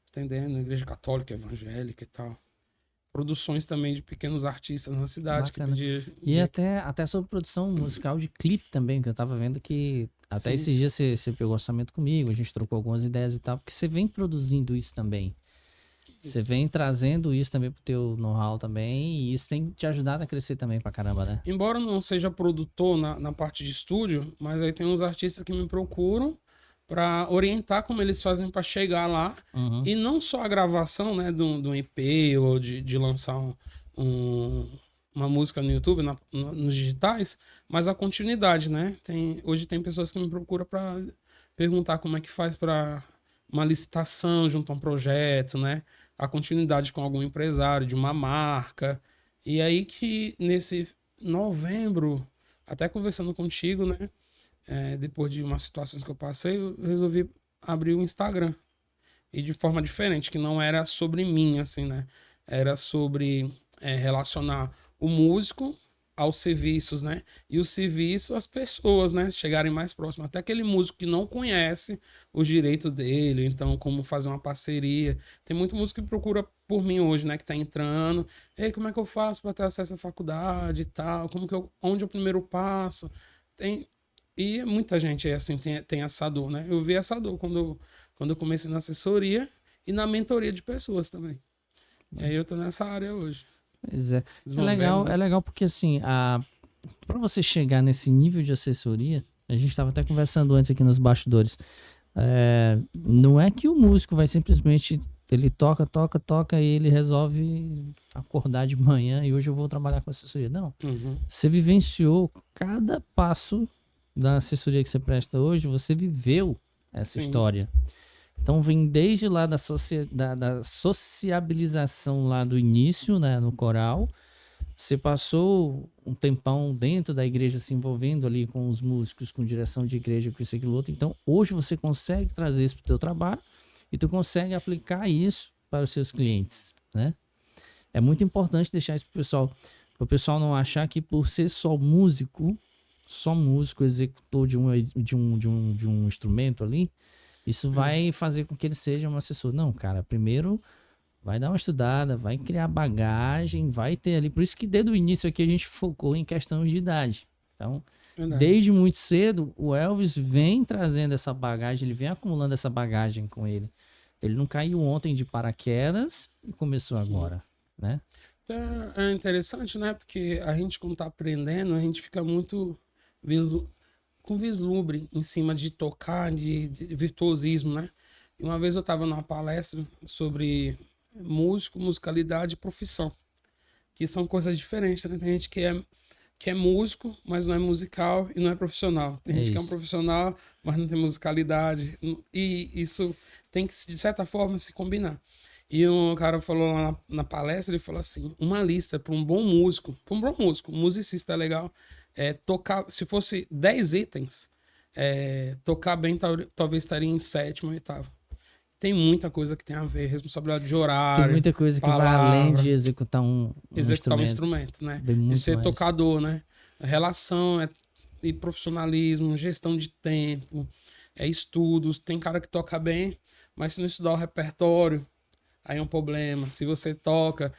Speaker 2: Atendendo, igreja católica, evangélica e tal. Produções também de pequenos artistas na cidade. Que
Speaker 1: E até sobre produção musical de clipe também, que eu tava vendo que até
Speaker 2: Sim.
Speaker 1: esses dias você pegou orçamento comigo, a gente trocou algumas ideias e tal, porque você vem produzindo isso também. Você vem trazendo isso também pro teu know-how também, e isso tem te ajudado a crescer também pra caramba, né?
Speaker 2: Embora não seja produtor na parte de estúdio, mas aí tem uns artistas que me procuram para orientar como eles fazem para chegar lá.
Speaker 1: Uhum.
Speaker 2: E não só a gravação, né, de um EP ou de lançar uma música no YouTube, nos digitais, mas a continuidade, né? Hoje tem pessoas que me procuram para perguntar como é que faz para uma licitação junto a um projeto, né? A continuidade com algum empresário de uma marca. E aí que nesse novembro, até conversando contigo, né? Depois de umas situações que eu passei, eu resolvi abrir o Instagram. E de forma diferente, que não era sobre mim, assim, né? Era sobre relacionar o músico aos serviços, né? E o serviço às pessoas, né? Chegarem mais próximo. Até aquele músico que não conhece os direitos dele, então como fazer uma parceria. Tem muito músico que procura por mim hoje, né? Que tá entrando. Ei, como é que eu faço para ter acesso à faculdade e tal? Onde é o primeiro passo? E muita gente assim tem essa dor, né? Eu vi essa dor quando eu comecei na assessoria e na mentoria de pessoas também. E aí eu tô nessa área hoje.
Speaker 1: Pois é. É legal porque assim, para você chegar nesse nível de assessoria, a gente estava até conversando antes aqui nos bastidores, não é que o músico vai simplesmente, ele toca e ele resolve acordar de manhã e hoje eu vou trabalhar com assessoria. Não.
Speaker 2: Uhum.
Speaker 1: Você vivenciou cada passo da assessoria que você presta hoje, você viveu essa história. Então vem desde lá da sociabilização lá do início, né, no coral. Você passou um tempão dentro da igreja se envolvendo ali com os músicos, com direção de igreja, com isso e aquilo outro. Então hoje você consegue trazer isso para o teu trabalho e tu consegue aplicar isso para os seus clientes, né? É muito importante deixar isso para o pessoal não achar que por ser só músico, executor de um instrumento ali, isso vai fazer com que ele seja um assessor. Não, cara, primeiro vai dar uma estudada, vai criar bagagem, vai ter ali. Por isso que desde o início aqui a gente focou em questão de idade. Então, desde muito cedo, o Elvis vem trazendo essa bagagem, ele vem acumulando essa bagagem com ele. Ele não caiu ontem de paraquedas e começou agora, né?
Speaker 2: Então, é interessante, né? Porque a gente, quando tá aprendendo, a gente fica muito com vislumbre em cima de tocar, de virtuosismo, né? E uma vez eu estava numa palestra sobre musicalidade e profissão, que são coisas diferentes, né? Tem gente que é músico, mas não é musical e não é profissional. Tem gente que é um profissional, mas não tem musicalidade. E isso tem que, de certa forma, se combinar. E um cara falou lá na palestra, ele falou assim, uma lista para um bom músico, um musicista legal, tocar, se fosse 10 itens, tocar bem talvez estaria em 7º, 8º. Tem muita coisa que tem a ver, responsabilidade de horário.
Speaker 1: Tem muita coisa que vai além de executar um
Speaker 2: instrumento, né?
Speaker 1: De ser
Speaker 2: tocador, né? relação, e profissionalismo, gestão de tempo, estudos. Tem cara que toca bem, mas se não estudar o repertório, aí é um problema. Se você toca,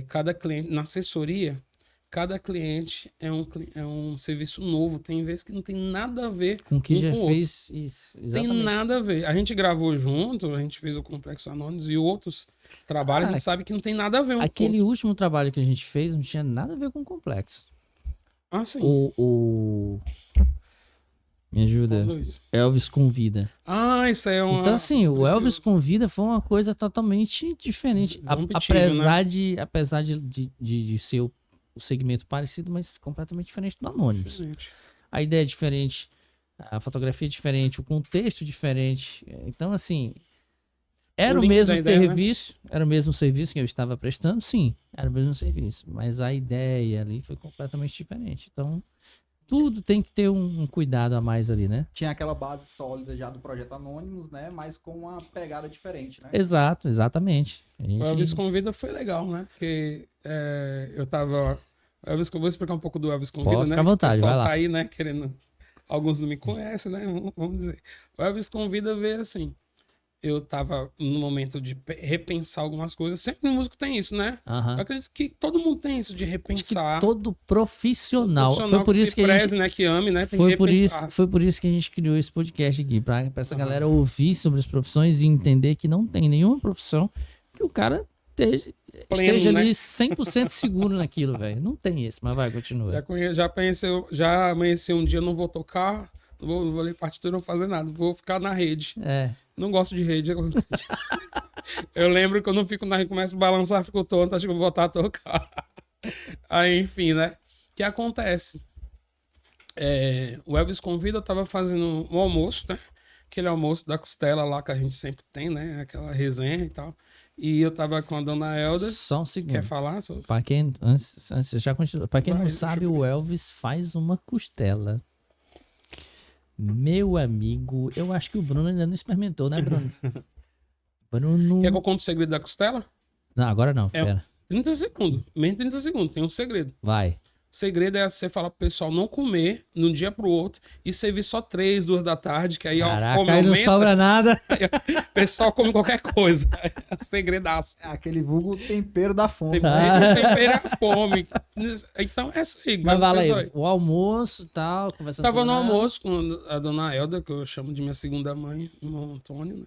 Speaker 2: cada cliente, na assessoria, cada cliente é um serviço novo. Tem vezes que não tem nada a ver
Speaker 1: Com o que
Speaker 2: um
Speaker 1: já
Speaker 2: com o
Speaker 1: fez isso.
Speaker 2: tem
Speaker 1: Exatamente.
Speaker 2: nada a ver. A gente gravou junto, a gente fez o Complexo Anônimos e outros trabalhos, a gente sabe que não tem nada a ver um com o
Speaker 1: Aquele
Speaker 2: outro.
Speaker 1: último trabalho que a gente fez não tinha nada a ver com o complexo.
Speaker 2: Assim,
Speaker 1: Me ajuda.
Speaker 2: Luiz.
Speaker 1: Elvis Convida.
Speaker 2: Isso aí é uma...
Speaker 1: Então, assim, o Elvis
Speaker 2: precioso.
Speaker 1: Convida foi uma coisa totalmente diferente.
Speaker 2: Disruptivo,
Speaker 1: Apesar de ser o segmento parecido, mas completamente diferente do Anonymous.
Speaker 2: Diferente.
Speaker 1: A ideia é diferente, a fotografia é diferente, o contexto é diferente. Então, assim, era o
Speaker 2: link
Speaker 1: mesmo
Speaker 2: da ideia, né?
Speaker 1: serviço, era o mesmo serviço que eu estava prestando, sim, era o mesmo serviço, mas a ideia ali foi completamente diferente. Então, tudo tem que ter um cuidado a mais ali, né?
Speaker 3: Tinha aquela base sólida já do Projeto Anônimos, né? Mas com uma pegada diferente, né?
Speaker 1: Exato, exatamente.
Speaker 2: O Elvis Convida foi legal, né? Porque eu tava... Eu vou explicar um pouco do Elvis Convida,
Speaker 1: Pode
Speaker 2: né?
Speaker 1: ficar à vontade,
Speaker 2: O pessoal
Speaker 1: vai lá.
Speaker 2: tá aí, né? Querendo... Alguns não me conhecem, né? Vamos dizer. O Elvis Convida veio assim. Eu tava no momento de repensar algumas coisas. Sempre no músico tem isso, né?
Speaker 1: Aham.
Speaker 2: Eu acredito que todo mundo tem isso de
Speaker 1: Acho que
Speaker 2: repensar.
Speaker 1: todo profissional.
Speaker 2: Profissional
Speaker 1: Foi por isso
Speaker 2: se
Speaker 1: que a
Speaker 2: preze,
Speaker 1: gente...
Speaker 2: né? Que ame, né? Tem
Speaker 1: Foi
Speaker 2: que
Speaker 1: por
Speaker 2: repensar.
Speaker 1: isso que a gente criou esse podcast aqui, pra essa galera ouvir sobre as profissões e entender que não tem nenhuma profissão que o cara esteja
Speaker 2: né?
Speaker 1: ali 100% seguro naquilo, velho. Não tem esse, mas vai, continua.
Speaker 2: Já amanheci um dia, não vou tocar, não vou ler partitura, não vou fazer nada. Vou ficar na rede. Não gosto de rede. Eu lembro que eu não fico na rede, começo a balançar, fico tonto, acho que eu vou voltar a tocar. Aí, enfim, né? O que acontece? O Elvis Convida, eu tava fazendo um almoço, né? Aquele almoço da costela lá que a gente sempre tem, né? Aquela resenha e tal. E eu tava com a dona Elda.
Speaker 1: Só um segundo.
Speaker 2: Quer falar?
Speaker 1: Pra quem, antes, já continua. Pra quem não
Speaker 2: Vai,
Speaker 1: sabe,
Speaker 2: deixa eu
Speaker 1: o Elvis faz uma costela. Meu amigo, eu acho que o Bruno ainda não experimentou, né, Bruno? Bruno...
Speaker 2: Quer que eu conte o segredo da costela?
Speaker 1: Não, agora não, pera.
Speaker 2: 30 segundos. Menos 30 segundos. Tem um segredo.
Speaker 1: Vai.
Speaker 2: O segredo é você falar pro pessoal não comer de um dia pro outro e servir só 3, 2 da tarde, que aí a fome
Speaker 1: aí não
Speaker 2: aumenta.
Speaker 1: sobra nada.
Speaker 2: Aí o pessoal come qualquer coisa. É segredaço.
Speaker 3: É aquele vulgo tempero da fome.
Speaker 2: Tempero a fome. Então, essa aí.
Speaker 1: Mas fala
Speaker 2: pessoal.
Speaker 1: aí, o almoço e tal, conversando
Speaker 2: Tava
Speaker 1: com
Speaker 2: no
Speaker 1: ela.
Speaker 2: almoço com a dona Elda, que eu chamo de minha segunda mãe, irmão Antônio, né?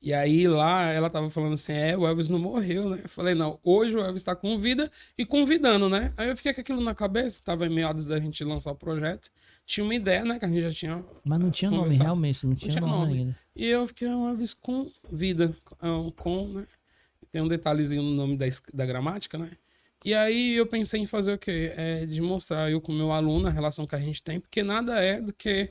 Speaker 2: E aí lá ela tava falando assim, o Elvis não morreu, né? Eu falei, não, hoje o Elvis tá com vida e convidando, né? Aí eu fiquei com aquilo na cabeça, tava em meados da gente lançar o projeto. Tinha uma ideia, né? Que a gente já tinha
Speaker 1: Mas não tinha nome,
Speaker 2: conversado.
Speaker 1: realmente, não tinha nome ainda.
Speaker 2: E eu fiquei, o Elvis com vida, né? Tem um detalhezinho no nome da gramática, né? E aí eu pensei em fazer o quê? De mostrar eu com o meu aluno a relação que a gente tem, porque nada é do que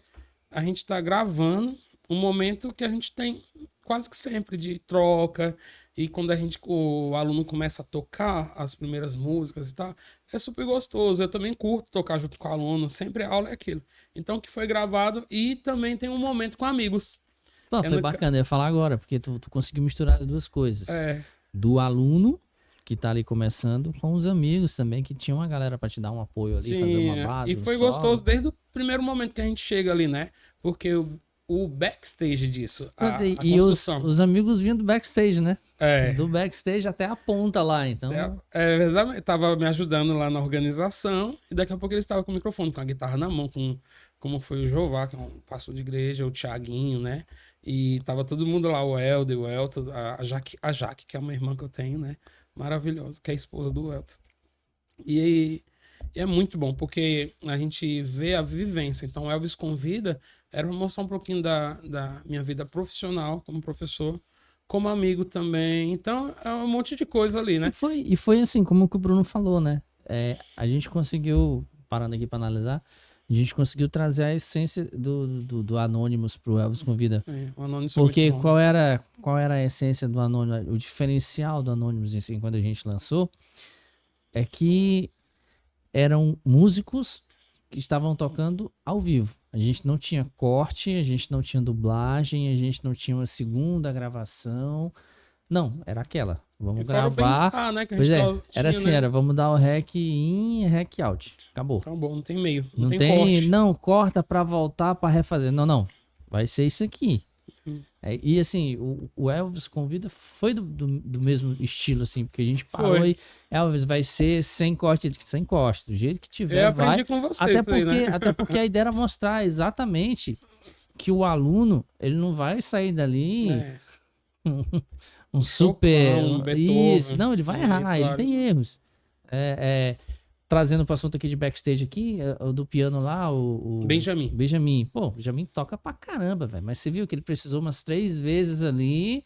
Speaker 2: a gente tá gravando um momento que a gente tem quase que sempre de troca, e quando o aluno começa a tocar as primeiras músicas e tal, é super gostoso. Eu também curto tocar junto com o aluno, sempre a aula é aquilo. Então que foi gravado e também tem um momento com amigos.
Speaker 1: Pô, foi bacana, eu ia falar agora, porque tu conseguiu misturar as duas coisas. Do aluno, que tá ali começando, com os amigos também, que tinha uma galera pra te dar um apoio ali, fazer uma base.
Speaker 2: E foi gostoso desde o primeiro momento que a gente chega ali, né? Porque o backstage disso, a
Speaker 1: e
Speaker 2: construção.
Speaker 1: os amigos vinham do backstage, né? Do backstage até a ponta lá, então...
Speaker 2: Exatamente. Tava me ajudando lá na organização, e daqui a pouco ele estava com o microfone, com a guitarra na mão, como foi o Jová, que é um pastor de igreja, o Thiaguinho, né? E tava todo mundo lá, o Helder, o Elton, a Jaque, que é uma irmã que eu tenho, né? Maravilhosa, que é a esposa do Elton. E é muito bom, porque a gente vê a vivência. Então, o Elvis Convida era pra mostrar um pouquinho da minha vida profissional como professor, como amigo também. Então, é um monte de coisa ali, né?
Speaker 1: E foi assim, como que o Bruno falou, né? A gente conseguiu, parando aqui para analisar, a gente conseguiu trazer a essência do Anonymous pro Elvis Convida.
Speaker 2: O Anonymous
Speaker 1: Porque qual era a essência do Anonymous? O diferencial do Anonymous, assim, quando a gente lançou, é que eram músicos que estavam tocando ao vivo. A gente não tinha corte, a gente não tinha dublagem, a gente não tinha uma segunda gravação. Não, era aquela. Vamos
Speaker 2: E fora o
Speaker 1: gravar.
Speaker 2: bem-estar, né? Que a
Speaker 1: Pois
Speaker 2: gente
Speaker 1: é,
Speaker 2: tinha,
Speaker 1: era assim,
Speaker 2: né?
Speaker 1: era vamos dar o rec in e rec out. Acabou.
Speaker 2: Acabou, não tem meio, não,
Speaker 1: Não
Speaker 2: tem
Speaker 1: tem,
Speaker 2: corte.
Speaker 1: não, corta pra voltar pra refazer. Não, não. Vai ser isso aqui. E assim, o Elvis Convida foi do mesmo estilo, assim, porque a gente parou
Speaker 2: Foi.
Speaker 1: e Elvis vai ser sem corte, sem corte, do jeito que tiver,
Speaker 2: Eu aprendi
Speaker 1: vai.
Speaker 2: com vocês
Speaker 1: Até
Speaker 2: isso aí,
Speaker 1: porque,
Speaker 2: né?
Speaker 1: até porque a ideia era mostrar exatamente que o aluno, ele não vai sair dali
Speaker 2: É.
Speaker 1: um super.
Speaker 2: Um Beethoven.
Speaker 1: Isso, não, ele vai errar, ele tem erros. Trazendo para o assunto aqui de backstage aqui, o do piano lá, o
Speaker 2: Benjamin.
Speaker 1: Benjamin. Pô, o Benjamin toca pra caramba, velho. Mas você viu que ele precisou umas 3 vezes ali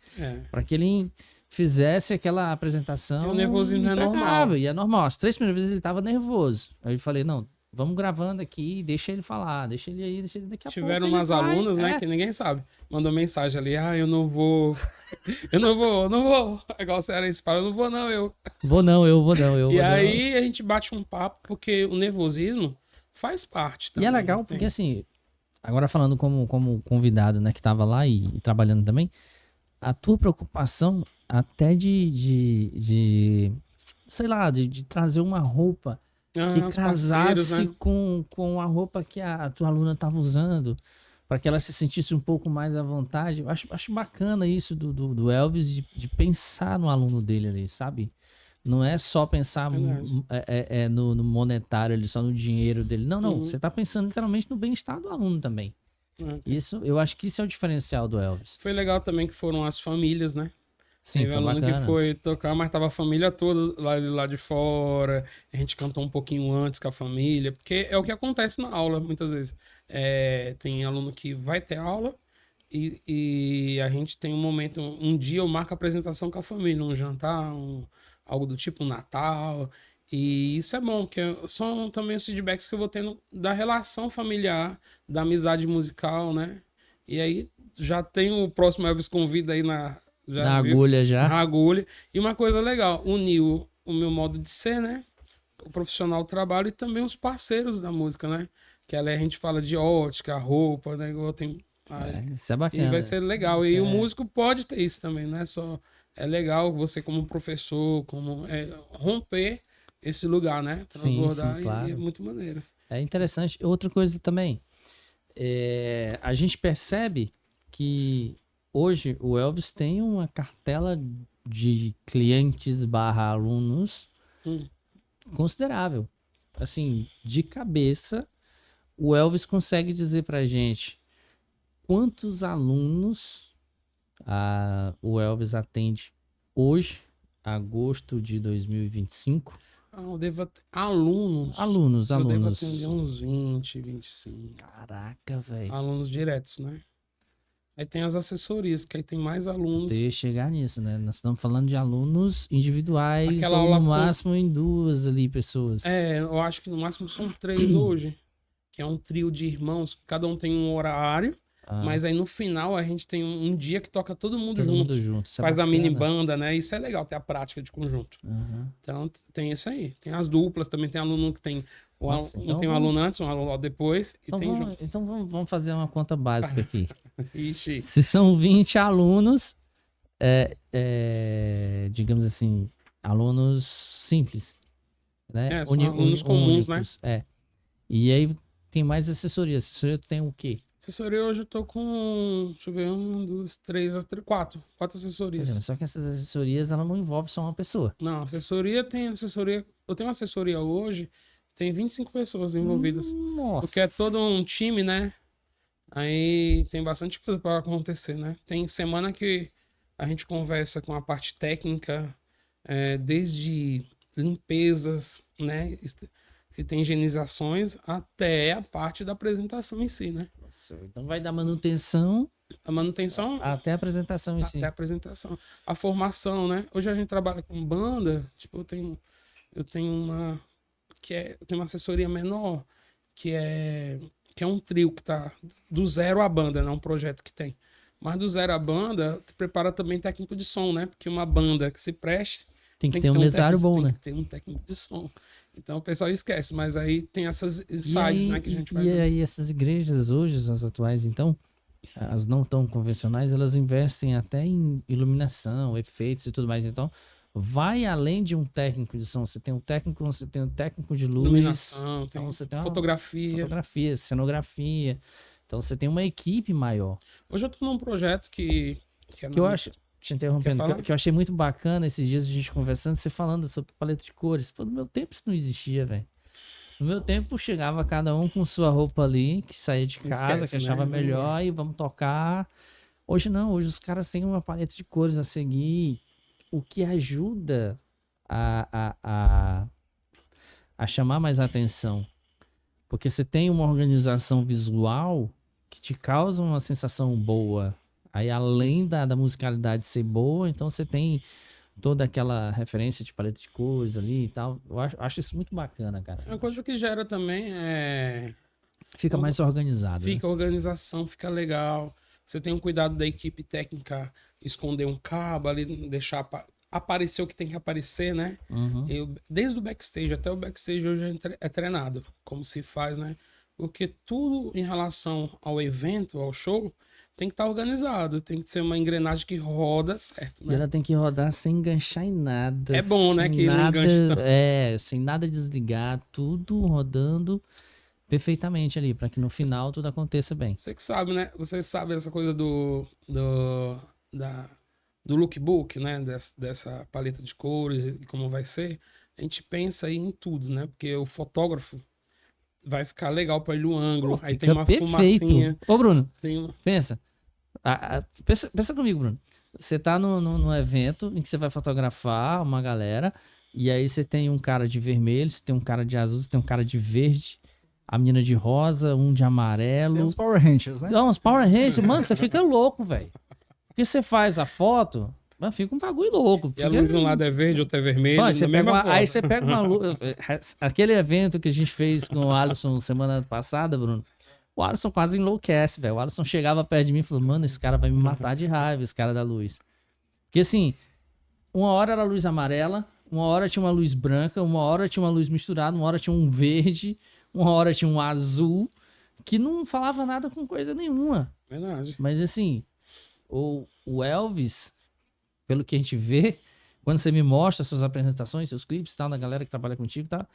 Speaker 1: para que ele fizesse aquela apresentação.
Speaker 2: E o nervosismo é normal.
Speaker 1: E é normal. As 3 primeiras vezes ele tava nervoso. Aí eu falei, não, vamos gravando aqui, deixa ele falar, deixa ele aí, deixa ele daqui a pouco.
Speaker 2: Tiveram umas alunas, né, que ninguém sabe. Mandou mensagem ali, eu não vou. Eu não vou. É igual o cearense fala, eu não vou não, eu.
Speaker 1: Vou não.
Speaker 2: E aí a gente bate um papo, porque o nervosismo faz parte também.
Speaker 1: E é legal porque assim, agora falando como convidado, né, que tava lá e trabalhando também, a tua preocupação até de sei lá, de trazer uma roupa que casasse, né, com a roupa que a tua aluna estava usando, para que ela se sentisse um pouco mais à vontade. Eu acho bacana isso do Elvis, de pensar no aluno dele ali, sabe? Não é só pensar no monetário ali, só no dinheiro dele. Não. Você está pensando literalmente no bem-estar do aluno também. Isso, eu acho que isso é o diferencial do Elvis.
Speaker 2: Foi legal também que foram as famílias, né?
Speaker 1: Sim,
Speaker 2: teve
Speaker 1: foi
Speaker 2: aluno
Speaker 1: bacana.
Speaker 2: que foi tocar, mas tava a família toda lá de fora. A gente cantou um pouquinho antes com a família, porque é o que acontece na aula, muitas vezes. Tem aluno que vai ter aula e a gente tem um momento, um dia eu marco a apresentação com a família, um jantar, algo do tipo, um Natal. E isso é bom, porque são também os feedbacks que eu vou tendo da relação familiar, da amizade musical, né? E aí já tem o próximo Elvis Convida aí na
Speaker 1: agulha já.
Speaker 2: Na agulha. E uma coisa legal, uniu o meu modo de ser, né? O profissional do trabalho e também os parceiros da música, né? Que ali a gente fala de ótica, roupa, né?
Speaker 1: Isso é bacana.
Speaker 2: E vai ser legal. E o músico pode ter isso também, né? É legal você como professor, romper esse lugar, né? Transbordar,
Speaker 1: sim, claro.
Speaker 2: E é muito maneiro.
Speaker 1: É interessante. Outra coisa também, a gente percebe que hoje o Elvis tem uma cartela de clientes / alunos considerável. Assim, de cabeça, o Elvis consegue dizer pra gente quantos alunos o Elvis atende hoje, agosto de 2025.
Speaker 2: Eu devo alunos.
Speaker 1: Eu
Speaker 2: devo atender uns 20, 25.
Speaker 1: Caraca, velho.
Speaker 2: Alunos diretos, né? Aí tem as assessorias, que aí tem mais alunos.
Speaker 1: Eu ia chegar nisso, né? Nós estamos falando de alunos individuais,
Speaker 2: Aquela
Speaker 1: ou
Speaker 2: aula
Speaker 1: no máximo em 2 ali pessoas.
Speaker 2: Eu acho que no máximo são 3 hoje. Que é um trio de irmãos, cada um tem um horário. Mas aí no final a gente tem um dia que toca todo mundo junto. Faz a mini banda, né? Isso é legal, ter a prática de conjunto. Então tem isso aí. Tem as duplas, também tem aluno que tem. Tem um aluno antes, um aluno depois.
Speaker 1: Então vamos fazer uma conta básica aqui.
Speaker 2: Ixi.
Speaker 1: Se são 20 alunos, digamos assim, alunos simples. Né?
Speaker 2: São alunos comuns,
Speaker 1: únicos, né? E aí tem mais assessoria. Assessoria tem o quê?
Speaker 2: Assessoria hoje eu tô com, deixa eu ver, 1, 2, 3, 4 assessorias.
Speaker 1: Só que essas assessorias, ela não envolve só uma pessoa.
Speaker 2: Não, assessoria, eu tenho uma assessoria hoje, tem 25 pessoas envolvidas.
Speaker 1: Nossa.
Speaker 2: Porque é todo um time, né? Aí tem bastante coisa para acontecer, né? Tem semana que a gente conversa com a parte técnica, desde limpezas, né? Se tem higienizações, até a parte da apresentação em si, né?
Speaker 1: Então vai dar manutenção.
Speaker 2: A manutenção.
Speaker 1: Até a apresentação em si.
Speaker 2: Até a apresentação. A formação, né? Hoje a gente trabalha com banda. Tipo, eu tenho uma assessoria menor, que é um trio que tá do zero à banda, né? Um projeto que tem. Mas do zero à banda, prepara também técnico de som, né? Porque uma banda que se preste
Speaker 1: tem que ter um mesário bom, né?
Speaker 2: Tem que ter um técnico de som. Então o pessoal esquece, mas aí tem essas insights, né, que a gente vai ver.
Speaker 1: E aí essas igrejas hoje, as atuais, então, as não tão convencionais, elas investem até em iluminação, efeitos e tudo mais. Então, vai além de um técnico de som. Você tem um técnico de luz,
Speaker 2: Iluminação,
Speaker 1: então
Speaker 2: tem
Speaker 1: você tem uma
Speaker 2: fotografia.
Speaker 1: cenografia. Então você tem uma equipe maior.
Speaker 2: Hoje eu tô num projeto que é
Speaker 1: Que eu acho, te interrompendo,
Speaker 2: Quer falar?
Speaker 1: que eu achei muito bacana esses dias a gente conversando, você falando sobre paleta de cores. Pô, no meu tempo isso não existia, velho. No meu tempo chegava cada um com sua roupa ali, que saía de casa, que achava
Speaker 2: né?
Speaker 1: melhor e vamos tocar. Hoje não, hoje os caras têm uma paleta de cores a seguir, o que ajuda a chamar mais atenção. Porque você tem uma organização visual que te causa uma sensação boa. Aí, além da musicalidade ser boa, então você tem toda aquela referência de paleta de cores ali e tal. Eu acho isso muito bacana, cara.
Speaker 2: Uma coisa que gera também
Speaker 1: Fica mais organizado.
Speaker 2: Fica a organização, fica legal. Você tem um cuidado da equipe técnica, esconder um cabo ali, deixar aparecer o que tem que aparecer, né? Desde o backstage até o backstage hoje é treinado, como se faz, né? Porque tudo em relação ao evento, ao show, tem que estar organizado, tem que ser uma engrenagem que roda certo, né?
Speaker 1: E ela tem que rodar sem enganchar em nada.
Speaker 2: É bom, né? Que não enganche tanto.
Speaker 1: Sem nada desligar, tudo rodando perfeitamente ali, para que no final tudo aconteça bem.
Speaker 2: Você que sabe, né? Você sabe essa coisa do lookbook, né? Dessa paleta de cores e como vai ser. A gente pensa aí em tudo, né? Porque o fotógrafo vai ficar legal para ele o ângulo. Aí tem uma fumacinha.
Speaker 1: Ô, Bruno,
Speaker 2: tem uma...
Speaker 1: pensa comigo, Bruno. Você tá no evento em que você vai fotografar uma galera, e aí você tem um cara de vermelho, você tem um cara de azul, você tem um cara de verde, a menina de rosa, um de amarelo.
Speaker 3: Tem os Power Rangers, né?
Speaker 1: Então, os Power Rangers, mano, você fica louco, velho. Porque você faz a foto, mas fica um bagulho louco.
Speaker 2: E a luz de um lado é verde, outro é vermelho.
Speaker 1: Aí você pega uma luz. Aquele evento que a gente fez com o Alisson semana passada, Bruno. O Alisson quase enlouquece, velho. O Alisson chegava perto de mim e falou: mano, esse cara vai me matar de raiva, esse cara da luz. Porque assim, uma hora era luz amarela, uma hora tinha uma luz branca, uma hora tinha uma luz misturada, uma hora tinha um verde, uma hora tinha um azul, que não falava nada com coisa nenhuma.
Speaker 2: Verdade.
Speaker 1: Mas assim, o Elvis, pelo que a gente vê, quando você me mostra suas apresentações, seus clipes e tal, da galera que trabalha contigo, tá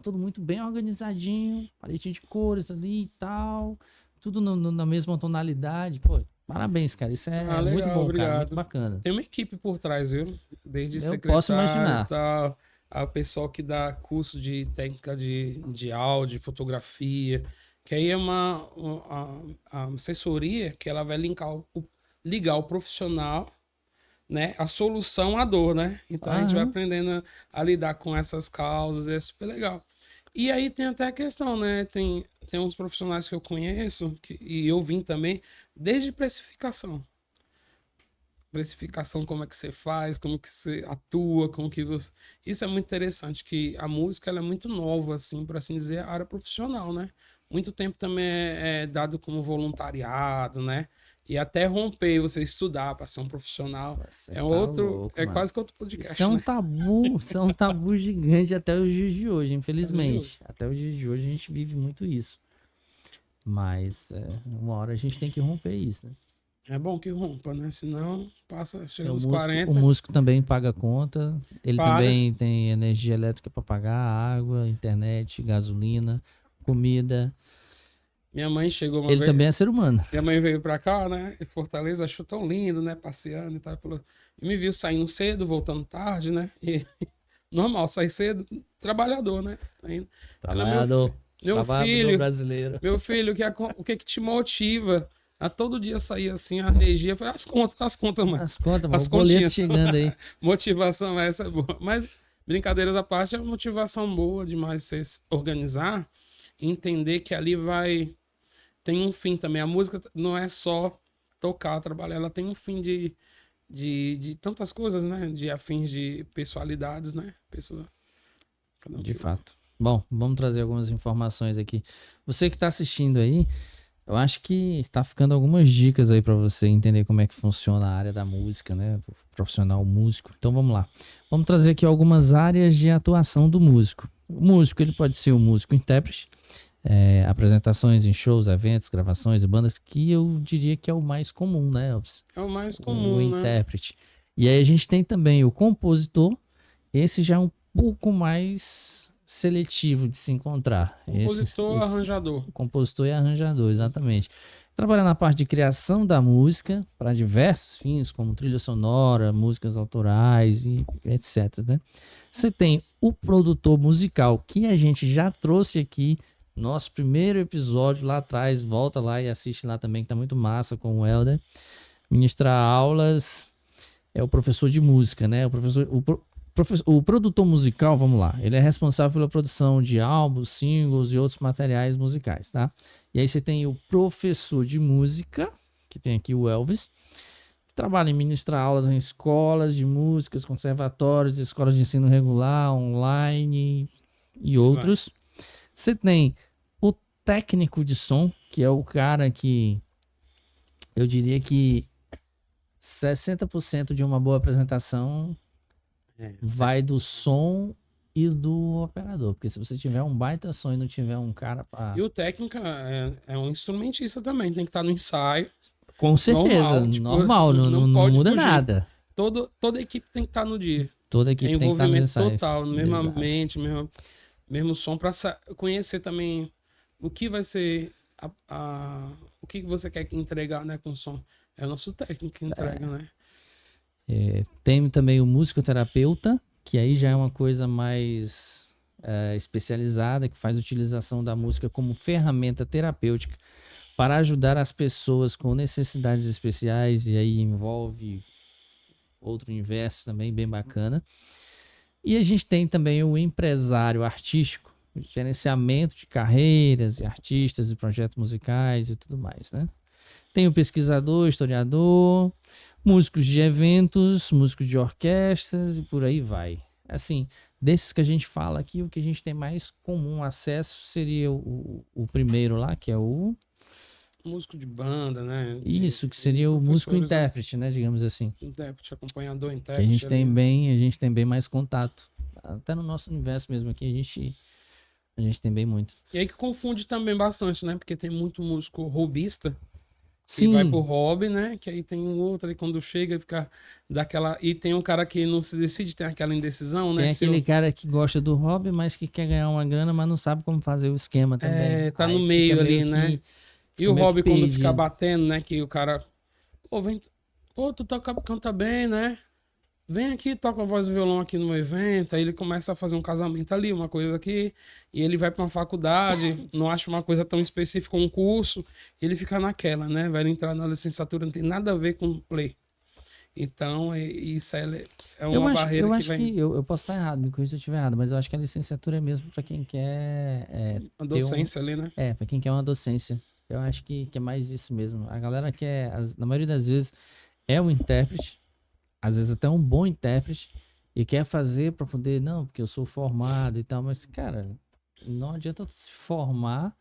Speaker 1: tudo muito bem organizadinho, paletinha de cores ali e tal, tudo na mesma tonalidade. Pô, parabéns, cara, isso é
Speaker 2: legal,
Speaker 1: muito bom,
Speaker 2: obrigado.
Speaker 1: cara, muito bacana.
Speaker 2: Tem uma equipe por trás, viu? Desde
Speaker 1: Eu posso imaginar.
Speaker 2: secretário, a pessoal que dá curso de técnica de áudio, fotografia, que aí é uma assessoria que ela vai ligar o profissional, né, a solução à dor, né? Então a gente vai aprendendo a lidar com essas causas, é super legal. E aí tem até a questão, né? Tem uns profissionais que eu conheço, e eu vim também, desde precificação. Precificação, como é que você faz, como que você atua, como que você... Isso é muito interessante, que a música ela é muito nova, assim, por assim dizer, a área profissional, né? Muito tempo também é dado como voluntariado, né? E até romper, você estudar para ser um profissional.
Speaker 1: Você louco,
Speaker 2: quase que outro podcast.
Speaker 1: Isso é um
Speaker 2: né?
Speaker 1: tabu, isso é um tabu gigante até os dias de hoje, infelizmente. Até os dias de hoje a gente vive muito isso. Mas uma hora a gente tem que romper isso, né?
Speaker 2: É bom que rompa, né? Senão chega nos
Speaker 1: músico,
Speaker 2: 40.
Speaker 1: O músico também paga conta, ele também tem energia elétrica para pagar, água, internet, gasolina, comida.
Speaker 2: Minha mãe chegou uma vez.
Speaker 1: Ele também é ser humano.
Speaker 2: Minha mãe veio pra cá, né? Em Fortaleza, achou tão lindo, né? Passeando e tal. E me viu saindo cedo, voltando tarde, né? E normal, sair cedo, trabalhador, né? Tá indo.
Speaker 1: Trabalhador.
Speaker 2: Meu filho
Speaker 1: brasileiro.
Speaker 2: Meu filho, o que que te motiva a todo dia sair assim, a energia? Foi as contas, mano.
Speaker 1: As contas, mano. O boleto chegando aí.
Speaker 2: Motivação essa é boa. Mas, brincadeiras à parte, é uma motivação boa demais você se organizar e entender que ali tem um fim também. A música não é só tocar, trabalhar, ela tem um fim de tantas coisas, né? De afins de pessoalidades, né?
Speaker 1: De fato. Bom, vamos trazer algumas informações aqui. Você que está assistindo aí, eu acho que está ficando algumas dicas aí para você entender como é que funciona a área da música, né? Do profissional músico. Então vamos lá. Vamos trazer aqui algumas áreas de atuação do músico. O músico, ele pode ser um músico intérprete, apresentações em shows, eventos, gravações e bandas, que eu diria que é o mais comum, né, Elvis?
Speaker 2: É o mais comum,
Speaker 1: o intérprete. E aí a gente tem também o compositor, Esse já é um pouco mais seletivo de se encontrar.
Speaker 2: Compositor, arranjador.
Speaker 1: O compositor e arranjador, exatamente. Trabalha na parte de criação da música para diversos fins, como trilha sonora, músicas autorais e etc, né? Você tem o produtor musical, que a gente já trouxe aqui, nosso primeiro episódio lá atrás, volta lá e assiste lá também, que tá muito massa com o Helder. Ministrar aulas, é o professor de música, né? O produtor musical, vamos lá, ele é responsável pela produção de álbuns, singles e outros materiais musicais, tá? E aí você tem o professor de música, que tem aqui o Elvis, que trabalha em ministrar aulas em escolas de músicas, conservatórios, escolas de ensino regular, online e outros. Você tem o técnico de som, que é o cara que eu diria que 60% de uma boa apresentação vai do som e do operador. Porque se você tiver um baita som e não tiver um cara pra...
Speaker 2: E o técnico é um instrumentista também, tem que estar no ensaio.
Speaker 1: Com certeza, normal, não muda
Speaker 2: fugir.
Speaker 1: Nada.
Speaker 2: Toda a equipe tem que estar no dia.
Speaker 1: Toda a equipe tem que estar no ensaio.
Speaker 2: Envolvimento total, mesma mente, mesmo som, para conhecer também o que vai ser, o que você quer entregar, né, com o som. É o nosso técnico que entrega, né?
Speaker 1: Tem também o musicoterapeuta, que aí já é uma coisa mais especializada, que faz utilização da música como ferramenta terapêutica para ajudar as pessoas com necessidades especiais, e aí envolve outro universo também bem bacana. E a gente tem também o empresário artístico, gerenciamento de carreiras e artistas e projetos musicais e tudo mais, né? Tem o pesquisador, historiador, músicos de eventos, músicos de orquestras e por aí vai. Assim, desses que a gente fala aqui, o que a gente tem mais comum acesso seria o primeiro lá, que é o...
Speaker 2: músico de banda, né?
Speaker 1: Isso, que seria o músico-intérprete, né? Digamos assim.
Speaker 2: Intérprete, acompanhador,
Speaker 1: Que
Speaker 2: intérprete.
Speaker 1: a gente tem bem mais contato. Até no nosso universo mesmo aqui, a gente tem bem muito.
Speaker 2: E aí que confunde também bastante, né? Porque tem muito músico robista.
Speaker 1: Sim.
Speaker 2: Que vai pro hobby, né? Que aí tem um outro, aí quando chega fica daquela... E tem um cara que não se decide, tem aquela indecisão, né?
Speaker 1: Tem aquele cara que gosta do hobby, mas que quer ganhar uma grana, mas não sabe como fazer o esquema também.
Speaker 2: Tá no meio ali, né? E o hobby quando fica batendo, né? Que o cara... Pô, tu canta bem, né? Vem aqui, toca a voz e violão aqui no meu evento. Aí ele começa a fazer um casamento ali, uma coisa aqui. E ele vai pra uma faculdade, não acha uma coisa tão específica, um curso. E ele fica naquela, né? Vai entrar na licenciatura, não tem nada a ver com play. Então, isso é uma barreira que vem...
Speaker 1: Eu posso estar errado, me corrija se eu estiver errado, mas eu acho que a licenciatura é mesmo pra quem quer...
Speaker 2: a docência ali, né?
Speaker 1: Pra quem quer uma docência. Eu acho que é mais isso mesmo. A galera quer, na maioria das vezes, é um intérprete, às vezes até um bom intérprete, e quer fazer para poder, não, porque eu sou formado e tal, mas, cara, não adianta tu se formar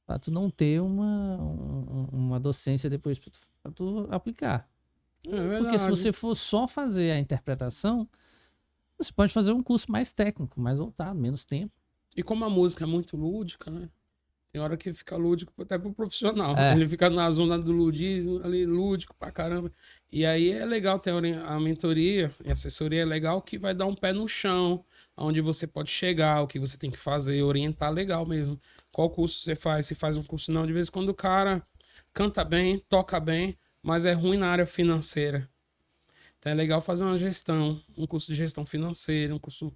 Speaker 1: para tu não ter uma docência depois para tu aplicar. Porque se você for só fazer a interpretação, você pode fazer um curso mais técnico, mais voltado, menos tempo.
Speaker 2: E como a música é muito lúdica, né? Tem hora que fica lúdico até pro profissional. Ele fica na zona do ludismo, ali, lúdico pra caramba. E aí é legal ter a mentoria e assessoria é legal que vai dar um pé no chão, onde você pode chegar, o que você tem que fazer, orientar legal mesmo. Qual curso você faz, se faz um curso não. De vez em quando o cara canta bem, toca bem, mas é ruim na área financeira. Então é legal fazer uma gestão, um curso de gestão financeira, um curso...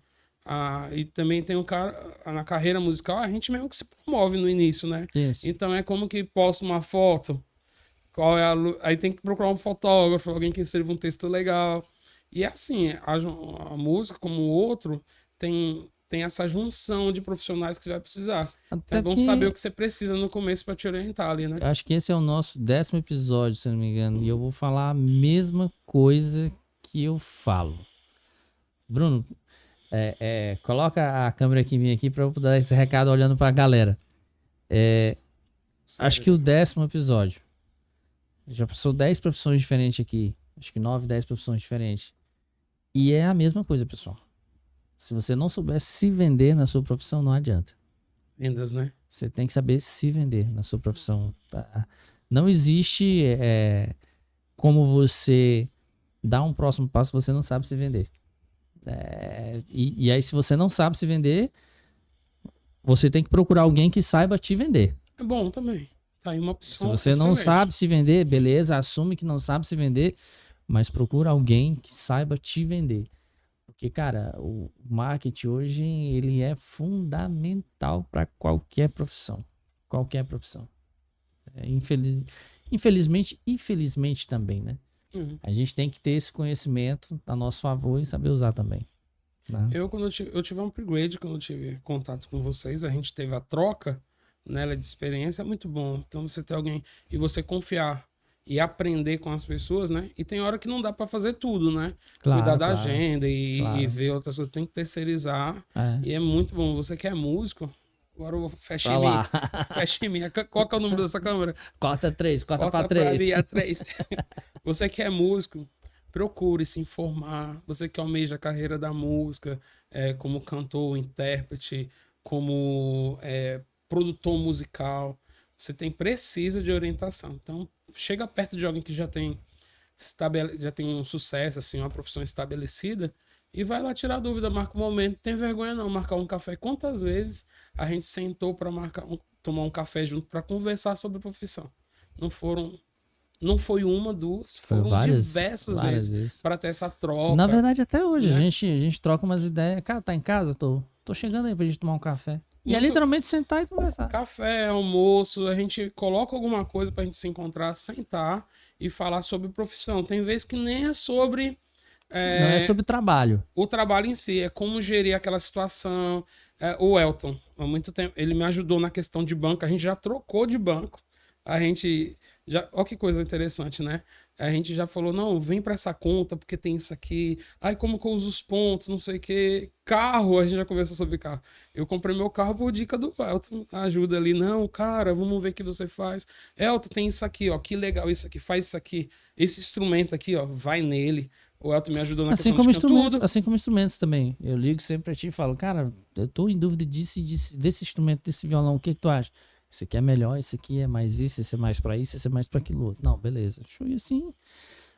Speaker 2: e também tem um cara na carreira musical, a gente mesmo que se promove no início, né?
Speaker 1: Isso.
Speaker 2: Então é como que posta uma foto, aí tem que procurar um fotógrafo, alguém que escreva um texto legal. E é assim, a música como o outro tem essa junção de profissionais que você vai precisar. Então é bom saber o que você precisa no começo para te orientar ali, né?
Speaker 1: Eu acho que esse é o nosso 10º episódio, se não me engano, e eu vou falar a mesma coisa que eu falo. Bruno, coloca a câmera aqui para eu dar esse recado olhando para a galera. Acho que o 10º episódio. Já passou 10 profissões diferentes aqui. Acho que 9, 10 profissões diferentes. E é a mesma coisa, pessoal. Se você não souber se vender na sua profissão, não adianta.
Speaker 2: Vendas, né?
Speaker 1: Você tem que saber se vender na sua profissão. Tá? Não existe como você dar um próximo passo se você não sabe se vender. E aí, se você não sabe se vender, você tem que procurar alguém que saiba te vender.
Speaker 2: É bom também. Tá aí uma
Speaker 1: Se
Speaker 2: opção
Speaker 1: você não
Speaker 2: excelente.
Speaker 1: sabe se vender, beleza, assume que não sabe se vender, mas procura alguém que saiba te vender. Porque, cara, o marketing hoje, ele é fundamental para qualquer profissão. Qualquer profissão. Infelizmente e felizmente também, né?
Speaker 2: Uhum.
Speaker 1: A gente tem que ter esse conhecimento a nosso favor e saber usar também. Né?
Speaker 2: Eu tive um upgrade quando eu tive contato com vocês. A gente teve a troca, né, de experiência. É muito bom. Então, você ter alguém e você confiar e aprender com as pessoas, né? E tem hora que não dá pra fazer tudo, né?
Speaker 1: Claro,
Speaker 2: Cuidar da
Speaker 1: claro,
Speaker 2: agenda e
Speaker 1: claro.
Speaker 2: ver outras coisas. Tem que terceirizar.
Speaker 1: É.
Speaker 2: E é muito bom. Você que é músico, agora eu fecho
Speaker 1: Pra
Speaker 2: em mim.
Speaker 1: lá.
Speaker 2: Fecha em mim. Qual que é o número dessa câmera?
Speaker 1: Corta 3, corta pra
Speaker 2: Pra
Speaker 1: 3.
Speaker 2: mim, a 3. Você que é músico, procure se informar. Você que almeja a carreira da música, como cantor, intérprete, como produtor musical, você precisa de orientação. Então, chega perto de alguém que já tem um sucesso, assim, uma profissão estabelecida, e vai lá tirar dúvida, marca um momento. Não tem vergonha não, marcar um café. Quantas vezes a gente sentou para tomar um café junto para conversar sobre a profissão? Não foi uma, duas, foram diversas vezes para ter essa troca.
Speaker 1: Na verdade, até hoje,
Speaker 2: né?
Speaker 1: a gente troca umas ideias. Cara, tá em casa? Tô chegando aí pra gente tomar um café. E é literalmente sentar e conversar.
Speaker 2: Café, almoço, a gente coloca alguma coisa pra gente se encontrar, sentar e falar sobre profissão. Tem vezes que nem é sobre...
Speaker 1: Não é sobre trabalho.
Speaker 2: O trabalho em si, é como gerir aquela situação. O Elton, há muito tempo, ele me ajudou na questão de banco. A gente já trocou de banco. A gente já... Olha que coisa interessante, né? A gente já falou, não, vem para essa conta, porque tem isso aqui. Ai, como que eu uso os pontos, não sei o quê. Carro, a gente já conversou sobre carro. Eu comprei meu carro por dica do Elton. Ajuda ali, não, cara, vamos ver o que você faz. Elton, tem isso aqui, ó, que legal isso aqui, faz isso aqui. Esse instrumento aqui, ó, vai nele. O Elton me ajudou na
Speaker 1: assim
Speaker 2: questão
Speaker 1: como
Speaker 2: de
Speaker 1: instrumentos,
Speaker 2: tudo.
Speaker 1: assim como instrumentos também. Eu ligo sempre pra ti e falo, cara, eu tô em dúvida desse instrumento, desse violão, o que tu acha? Esse aqui é melhor, esse aqui é mais isso, esse é mais pra isso, esse é mais pra aquilo outro. Não, beleza. E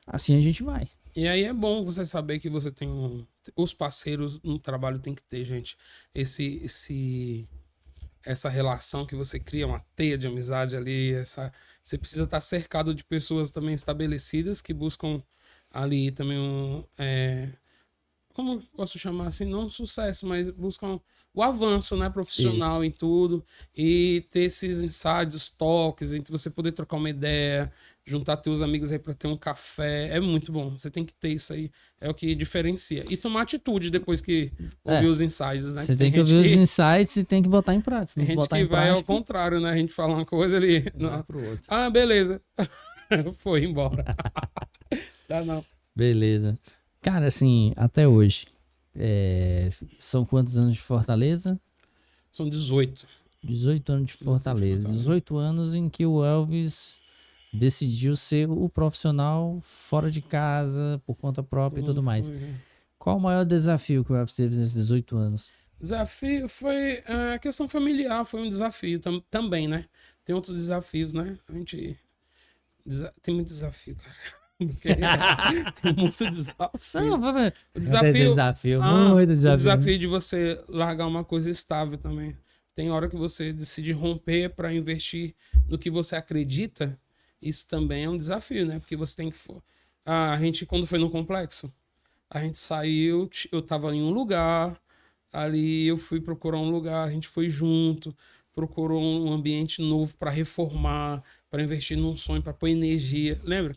Speaker 1: assim a gente vai.
Speaker 2: E aí é bom você saber que você tem os parceiros no trabalho tem que ter, gente. Essa relação que você cria, uma teia de amizade ali, você precisa estar cercado de pessoas também estabelecidas que buscam ali também como eu posso chamar assim, não sucesso, mas buscam o avanço, né, profissional em tudo, e ter esses insights, toques, entre você poder trocar uma ideia, juntar teus amigos aí para ter um café, é muito bom. Você tem que ter isso aí, é o que diferencia. E tomar atitude depois que ouvir os insights, né?
Speaker 1: Você tem que ouvir os insights e tem que botar em prática.
Speaker 2: Tem gente que vai ao contrário, né? A gente fala uma coisa ali, ah, beleza. Foi embora. Dá não.
Speaker 1: Beleza. Cara, assim, até hoje, são quantos anos de Fortaleza?
Speaker 2: São 18.
Speaker 1: 18 anos de Fortaleza. 18 anos em que o Elvis decidiu ser o profissional fora de casa, por conta própria e tudo mais. Qual o maior desafio que o Elvis teve nesses 18 anos?
Speaker 2: Desafio foi a questão familiar, foi um desafio também, né? Tem outros desafios, né? A gente tem muito desafio, cara. Tem muito desafio.
Speaker 1: Não,
Speaker 2: o desafio,
Speaker 1: muito desafio.
Speaker 2: O desafio de você largar uma coisa estável também. Tem hora que você decide romper para investir no que você acredita. Isso também é um desafio, né? Porque você tem que... a gente, quando foi no complexo, a gente saiu, eu tava em um lugar, ali eu fui procurar um lugar, a gente foi junto, procurou um ambiente novo para reformar, para investir num sonho, para pôr energia. Lembra?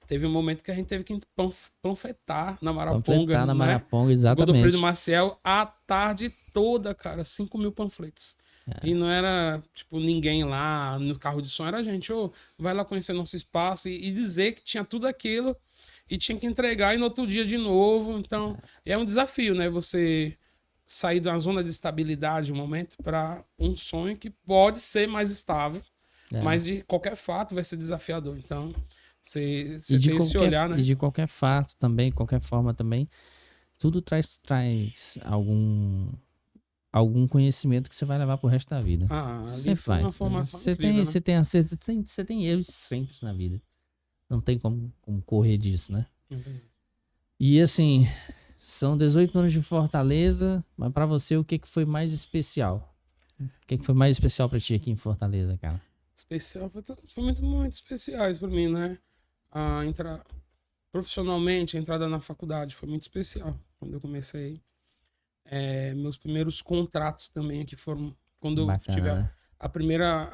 Speaker 2: Teve um momento que a gente teve que panfletar na Maraponga.
Speaker 1: Na
Speaker 2: né?
Speaker 1: Maraponga, exatamente.
Speaker 2: Godofredo Maciel, a tarde toda, cara, 5.000 panfletos. E não era, tipo, ninguém lá no carro de som, era a gente, vai lá conhecer nosso espaço e dizer que tinha tudo aquilo e tinha que entregar e no outro dia de novo. Então, é um desafio, né? Você sair de uma zona de estabilidade um momento para um sonho que pode ser mais estável, mas de qualquer fato vai ser desafiador. Então, você tem esse olhar, né?
Speaker 1: E de qualquer fato também, qualquer forma também, tudo traz algum conhecimento que você vai levar pro resto da vida.
Speaker 2: Você faz. Uma formação incrível,
Speaker 1: né? Você tem erros sempre na vida. Não tem como correr disso, né? E assim, são 18 anos de Fortaleza, mas pra você o que foi mais especial? O que foi mais especial pra ti aqui em Fortaleza, cara?
Speaker 2: Especial, foi muito especiais pra mim, né? Profissionalmente, a entrada na faculdade foi muito especial quando eu comecei. Meus primeiros contratos também aqui foram quando eu
Speaker 1: Bacana,
Speaker 2: tive
Speaker 1: né?
Speaker 2: a primeira,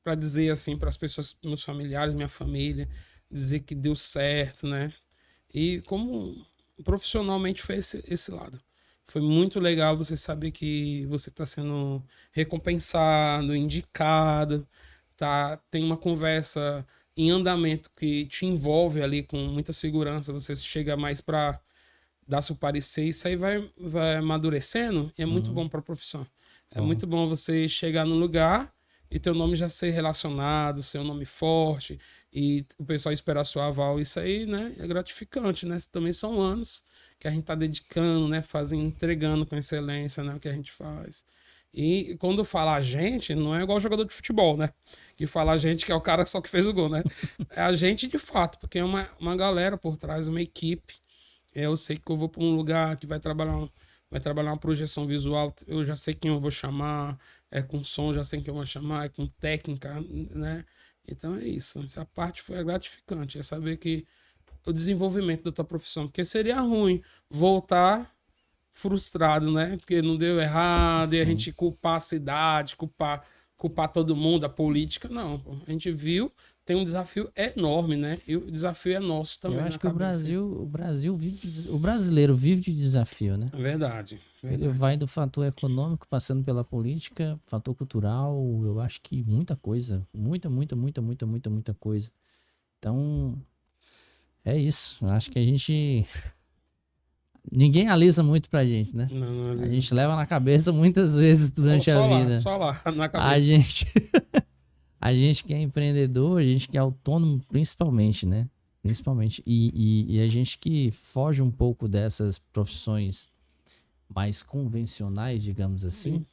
Speaker 2: para dizer assim para as pessoas, meus familiares, minha família, dizer que deu certo, né? E como profissionalmente foi esse lado. Foi muito legal você saber que você está sendo recompensado, indicado, tá? Tem uma conversa em andamento que te envolve ali com muita segurança. Você chega mais para dar seu parecer, isso aí vai amadurecendo e é muito bom para a profissão. É muito bom você chegar no lugar e teu nome já ser relacionado, ser um nome forte e o pessoal esperar sua aval. Isso aí, né, é gratificante, né? Também são anos que a gente tá dedicando, né, entregando com excelência, né, o que a gente faz. E quando fala a gente, não é igual jogador de futebol, né? Que fala a gente que é o cara só que fez o gol, né? É a gente de fato, porque é uma galera por trás, uma equipe. Eu sei que eu vou para um lugar que vai trabalhar uma projeção visual, eu já sei quem eu vou chamar, com som, já sei quem eu vou chamar, com técnica, né? Então é isso. Essa parte foi gratificante, é saber que o desenvolvimento da tua profissão, porque seria ruim voltar frustrado, né? Porque não deu errado,
Speaker 1: Sim.
Speaker 2: e a gente culpar a cidade, culpar todo mundo, a política, não. A gente viu, tem um desafio enorme, né? E o desafio é nosso também.
Speaker 1: Eu acho que o Brasil vive, o brasileiro vive de desafio, né?
Speaker 2: É verdade.
Speaker 1: Ele vai do fator econômico, passando pela política, fator cultural, eu acho que muita coisa. Muita coisa. Então, é isso. Eu acho que a gente... Ninguém alisa muito pra gente, né?
Speaker 2: Não,
Speaker 1: A gente leva na cabeça muitas vezes durante a vida.
Speaker 2: Só lá, na cabeça.
Speaker 1: A gente... A gente que é empreendedor, a gente que é autônomo, principalmente, né? Principalmente. E a gente que foge um pouco dessas profissões mais convencionais, digamos assim,
Speaker 2: Sim.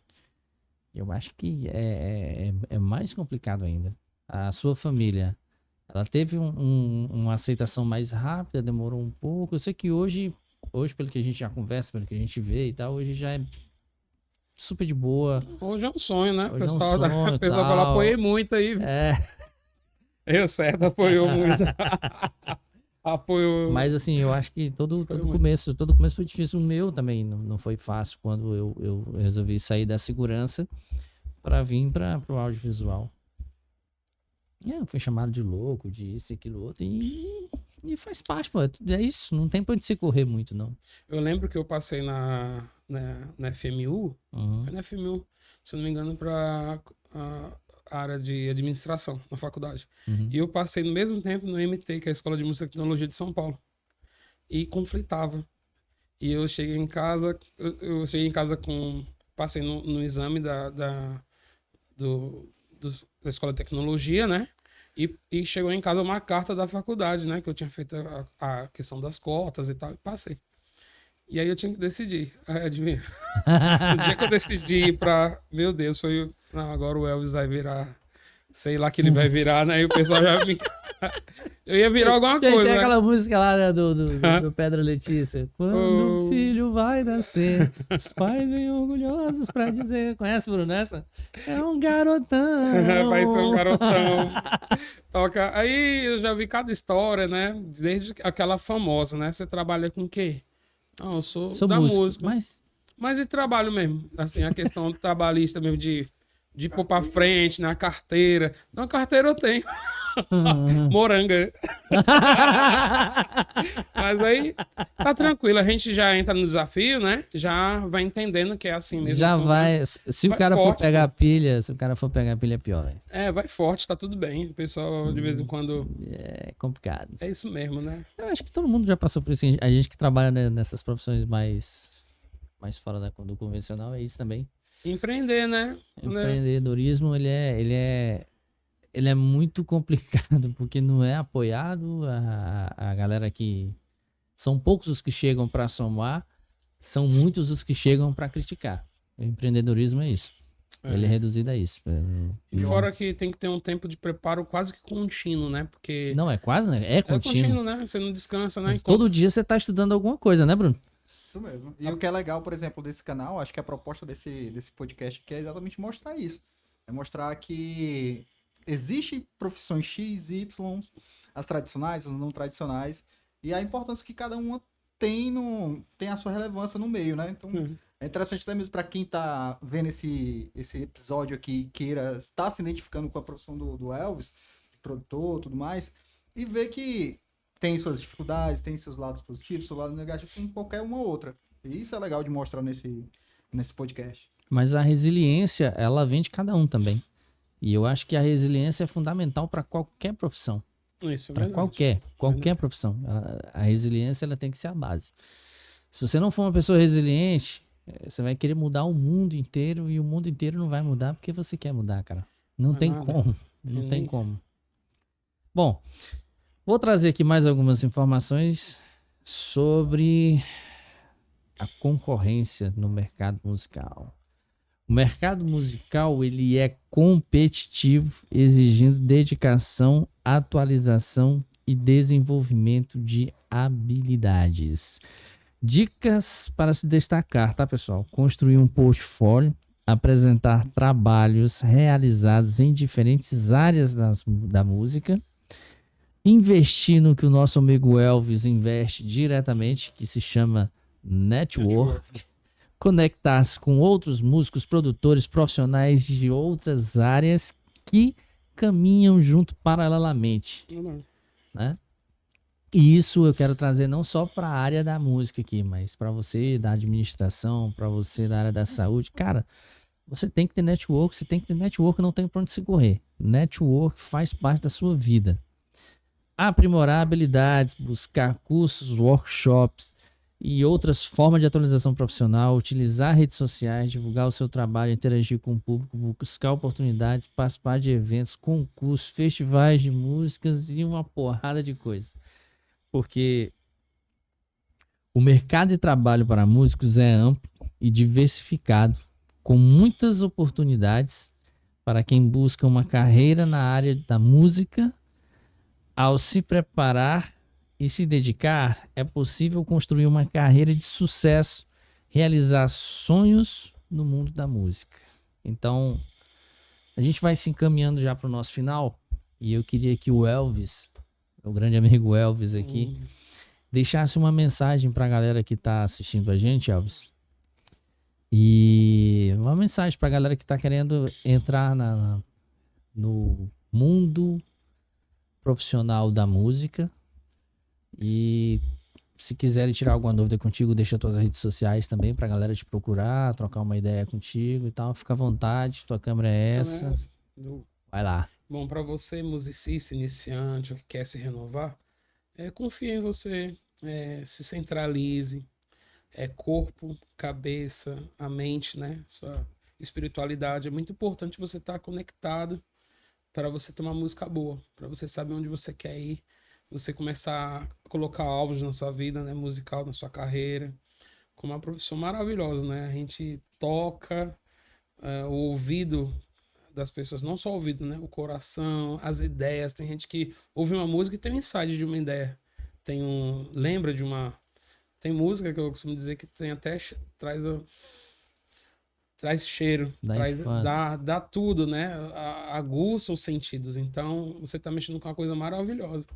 Speaker 1: eu acho que é mais complicado ainda. A sua família, ela teve uma aceitação mais rápida, demorou um pouco. Eu sei que hoje, pelo que a gente já conversa, pelo que a gente vê e tal, hoje já é super de boa.
Speaker 2: Hoje é um sonho, né?
Speaker 1: Hoje é um
Speaker 2: O
Speaker 1: sonho,
Speaker 2: pessoal fala,
Speaker 1: tal.
Speaker 2: apoiei muito aí. Eu certo, apoiou muito. Apoiou.
Speaker 1: Mas assim, eu acho que todo começo foi difícil. O meu também não foi fácil quando eu resolvi sair da segurança para vir para o audiovisual. Fui chamado de louco, de isso e aquilo outro. E faz parte, pô. É isso, não tem pra onde se correr muito, não.
Speaker 2: Eu lembro que eu passei na FMU, foi na FMU, se eu não me engano, para a área de administração na faculdade. E eu passei no mesmo tempo no MT, que é a Escola de Música e Tecnologia de São Paulo. E conflitava. E eu cheguei em casa, passei no exame da Escola de Tecnologia, né? E chegou em casa uma carta da faculdade, né? Que eu tinha feito a questão das cotas e tal, e passei. E aí eu tinha que decidir. Adivinha? No dia que eu decidi meu Deus, não, agora o Elvis vai virar... Sei lá que ele vai virar, né? E o pessoal já me... Eu ia virar alguma coisa,
Speaker 1: Tem
Speaker 2: né?
Speaker 1: aquela música lá, né, do Pedro Letícia. Quando o filho vai nascer, os pais vêm orgulhosos pra dizer... Conhece, Bruno, essa? É um garotão.
Speaker 2: Vai ser um garotão. Toca. Aí eu já vi cada história, né? Desde aquela famosa, né? Você trabalha com o quê? Não, eu sou da música. Mas e trabalho mesmo? Assim, a questão trabalhista mesmo de pôr pra frente, na carteira. Não, carteira eu tenho. Moranga. Mas aí, tá tranquilo. A gente já entra no desafio, né? Já vai entendendo que é assim mesmo.
Speaker 1: Já vai. Se o cara for pegar pilha, é pior, velho.
Speaker 2: Vai forte, tá tudo bem. O pessoal, de vez em quando...
Speaker 1: É complicado.
Speaker 2: É isso mesmo, né?
Speaker 1: Eu acho que todo mundo já passou por isso. A gente que trabalha nessas profissões mais fora do convencional, é isso também.
Speaker 2: Empreender, né?
Speaker 1: Empreendedorismo, ele é muito complicado, porque não é apoiado. A galera que... São poucos os que chegam para somar, são muitos os que chegam para criticar. O empreendedorismo é isso. Ele é reduzido a isso.
Speaker 2: E fora que tem que ter um tempo de preparo quase que contínuo, né? Porque...
Speaker 1: Não, é quase, né? É contínuo,
Speaker 2: né? Você não descansa, né?
Speaker 1: Todo dia você tá estudando alguma coisa, né, Bruno?
Speaker 3: Isso mesmo. E o que é legal, por exemplo, desse canal, acho que a proposta desse podcast aqui é exatamente mostrar isso. É mostrar que existe profissões X, Y, as tradicionais, as não tradicionais, e a importância que cada uma tem a sua relevância no meio, né? Então, é interessante até mesmo para quem tá vendo esse episódio aqui, queira estar se identificando com a profissão do Elvis, produtor, tudo mais, e ver que tem suas dificuldades, tem seus lados positivos, seu lado negativo, como qualquer uma outra. E isso é legal de mostrar nesse podcast.
Speaker 1: Mas a resiliência, ela vem de cada um também. E eu acho que a resiliência é fundamental para qualquer profissão.
Speaker 2: Isso é
Speaker 1: Para
Speaker 2: verdade.
Speaker 1: qualquer profissão. A resiliência, ela tem que ser a base. Se você não for uma pessoa resiliente, você vai querer mudar o mundo inteiro e o mundo inteiro não vai mudar porque você quer mudar, cara. Não tem como. Não tem como. Bom, vou trazer aqui mais algumas informações sobre a concorrência no mercado musical. O mercado musical, ele é competitivo, exigindo dedicação, atualização e desenvolvimento de habilidades. Dicas para se destacar, tá, pessoal? Construir um portfólio, apresentar trabalhos realizados em diferentes áreas da música, investir no que o nosso amigo Elvis investe diretamente, que se chama network. Conectar-se com outros músicos, produtores, profissionais de outras áreas que caminham junto paralelamente, né? E isso eu quero trazer não só para a área da música aqui, mas para você da administração, para você da área da saúde. Cara, você tem que ter network, você tem que ter network, não tem para onde se correr. Network faz parte da sua vida. Aprimorar habilidades, buscar cursos, workshops e outras formas de atualização profissional, utilizar redes sociais, divulgar o seu trabalho, interagir com o público, buscar oportunidades, participar de eventos, concursos, festivais de músicas e uma porrada de coisas. Porque o mercado de trabalho para músicos é amplo e diversificado, com muitas oportunidades para quem busca uma carreira na área da música. Ao se preparar e se dedicar, é possível construir uma carreira de sucesso, realizar sonhos no mundo da música. Então, a gente vai se encaminhando já para o nosso final, e eu queria que o Elvis, o grande amigo Elvis aqui, deixasse uma mensagem para a galera que está assistindo a gente, Elvis. E uma mensagem para a galera que está querendo entrar no mundo profissional da música. E se quiserem tirar alguma dúvida contigo, deixa tuas redes sociais também pra galera te procurar, trocar uma ideia contigo e tal. Fica à vontade, tua câmera é essa. Vai lá.
Speaker 2: Bom, para você, musicista, iniciante, ou que quer se renovar, confie em você, se centralize, corpo, cabeça, a mente, né? Sua espiritualidade. É muito importante você estar conectado para você ter uma música boa, para você saber onde você quer ir, você começar a colocar alvos na sua vida, né, musical, na sua carreira, com uma profissão maravilhosa, né? A gente toca o ouvido das pessoas, não só o ouvido, né? O coração, as ideias. Tem gente que ouve uma música e tem um insight de uma ideia. Lembra de uma... Tem música que eu costumo dizer que tem até... Traz cheiro, dá tudo, né? Aguça os sentidos. Então, você tá mexendo com uma coisa maravilhosa.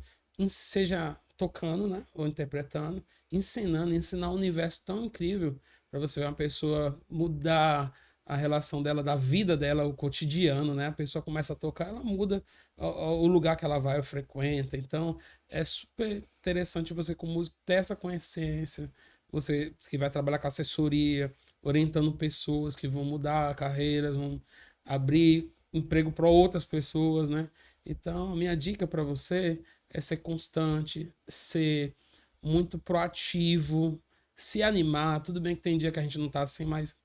Speaker 2: Seja tocando, né? Ou interpretando, ensinar um universo tão incrível para você ver uma pessoa mudar a relação dela, da vida dela, o cotidiano, né? A pessoa começa a tocar, ela muda o lugar que ela vai, frequenta. Então, é super interessante você, como músico, ter essa consciência. Você que vai trabalhar com assessoria, orientando pessoas que vão mudar carreiras, vão abrir emprego para outras pessoas, né? Então, a minha dica para você é ser constante, ser muito proativo, se animar. Tudo bem que tem dia que a gente não tá assim, mas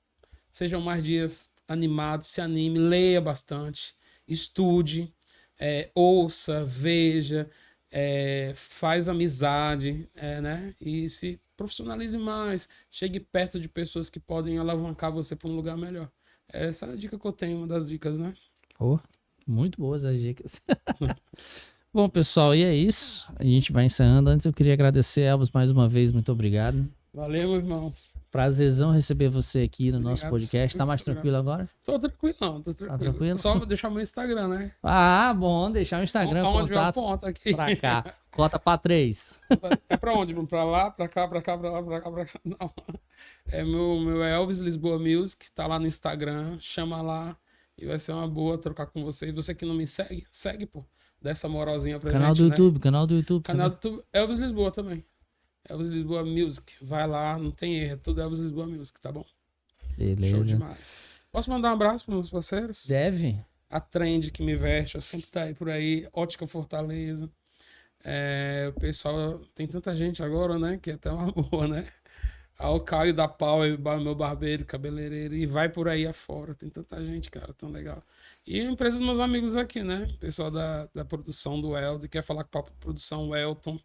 Speaker 2: sejam mais dias animados, se anime, leia bastante, estude, ouça, veja, faz amizade, né? E se profissionalize mais, chegue perto de pessoas que podem alavancar você para um lugar melhor. Essa é a dica que eu tenho, uma das dicas, né?
Speaker 1: Muito boas as dicas. Bom, pessoal, e é isso. A gente vai encerrando. Antes eu queria agradecer, Elvis, mais uma vez. Muito obrigado.
Speaker 2: Valeu, meu irmão.
Speaker 1: Prazerzão receber você aqui no nosso
Speaker 2: Obrigado,
Speaker 1: podcast. Tá mais
Speaker 2: obrigado.
Speaker 1: tranquilo agora?
Speaker 2: Tô tranquilão, tô tranquilo.
Speaker 1: Tá tranquilo?
Speaker 2: Só vou deixar meu Instagram, né?
Speaker 1: Ah, bom. Deixar o Instagram,
Speaker 2: Onde eu
Speaker 1: contato
Speaker 2: aponto aqui.
Speaker 1: pra cá. Cota pra 3.
Speaker 2: É pra onde? Pra lá, pra cá, pra cá, pra lá, pra cá, pra cá. Não. É meu Elvis Lisboa Music, tá lá no Instagram. Chama lá e vai ser uma boa trocar com você. E você que não me segue, segue, pô. Dá essa moralzinha pra
Speaker 1: Canal
Speaker 2: gente,
Speaker 1: do
Speaker 2: né?
Speaker 1: YouTube, canal do YouTube.
Speaker 2: Canal do
Speaker 1: também.
Speaker 2: YouTube, Elvis Lisboa também. Elvis Lisboa Music. Vai lá, não tem erro. É tudo Elvis Lisboa Music, tá bom? Show
Speaker 1: Beleza.
Speaker 2: demais. Posso mandar um abraço pros meus parceiros?
Speaker 1: Deve.
Speaker 2: A Trend que me veste, eu sempre tá aí por aí. Ótica Fortaleza. O pessoal, tem tanta gente agora, né? Que é até uma boa, né? O Caio da Pau, meu barbeiro, cabeleireiro. E vai por aí afora. Tem tanta gente, cara, tão legal. E a empresa dos meus amigos aqui, né? O pessoal da produção do Elton. Quer falar com a produção Elton.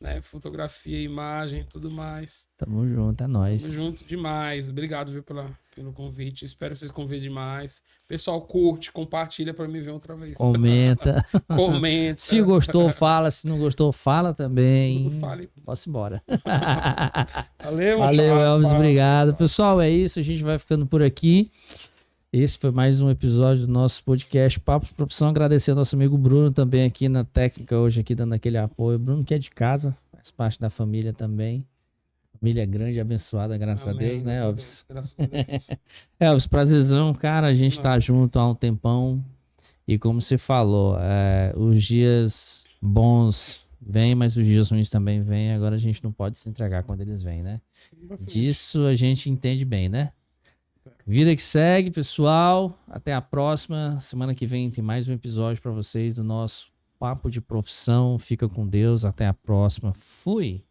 Speaker 2: Né? Fotografia, imagem, tudo mais.
Speaker 1: Tamo junto, é nóis.
Speaker 2: Tamo junto demais. Obrigado, viu, pelo convite. Espero que vocês convidem mais. Pessoal, curte, compartilha pra me ver outra vez.
Speaker 1: Comenta.
Speaker 2: Comenta.
Speaker 1: Se gostou, fala. Se não gostou, fala também.
Speaker 2: Não fale.
Speaker 1: Posso ir embora.
Speaker 2: Valeu,
Speaker 1: Valeu, Elvis.
Speaker 2: tchau.
Speaker 1: Obrigado. Pessoal, é isso. A gente vai ficando por aqui. Esse foi mais um episódio do nosso podcast Papo de Profissão. Agradecer ao nosso amigo Bruno também aqui na técnica hoje, aqui dando aquele apoio. Bruno que é de casa, faz parte da família também. Família grande e abençoada, graças
Speaker 2: Amém,
Speaker 1: a Deus, né,
Speaker 2: graças a
Speaker 1: Elvis?
Speaker 2: Deus, graças a Deus.
Speaker 1: Elvis, prazerzão, cara. A gente tá
Speaker 2: Nossa.
Speaker 1: junto há um tempão. E como você falou, os dias bons vêm, mas os dias ruins também vêm. Agora a gente não pode se entregar quando eles vêm, né? Disso a gente entende bem, né? Vida que segue, pessoal. Até a próxima. Semana que vem tem mais um episódio para vocês do nosso Papo de Profissão. Fica com Deus. Até a próxima. Fui!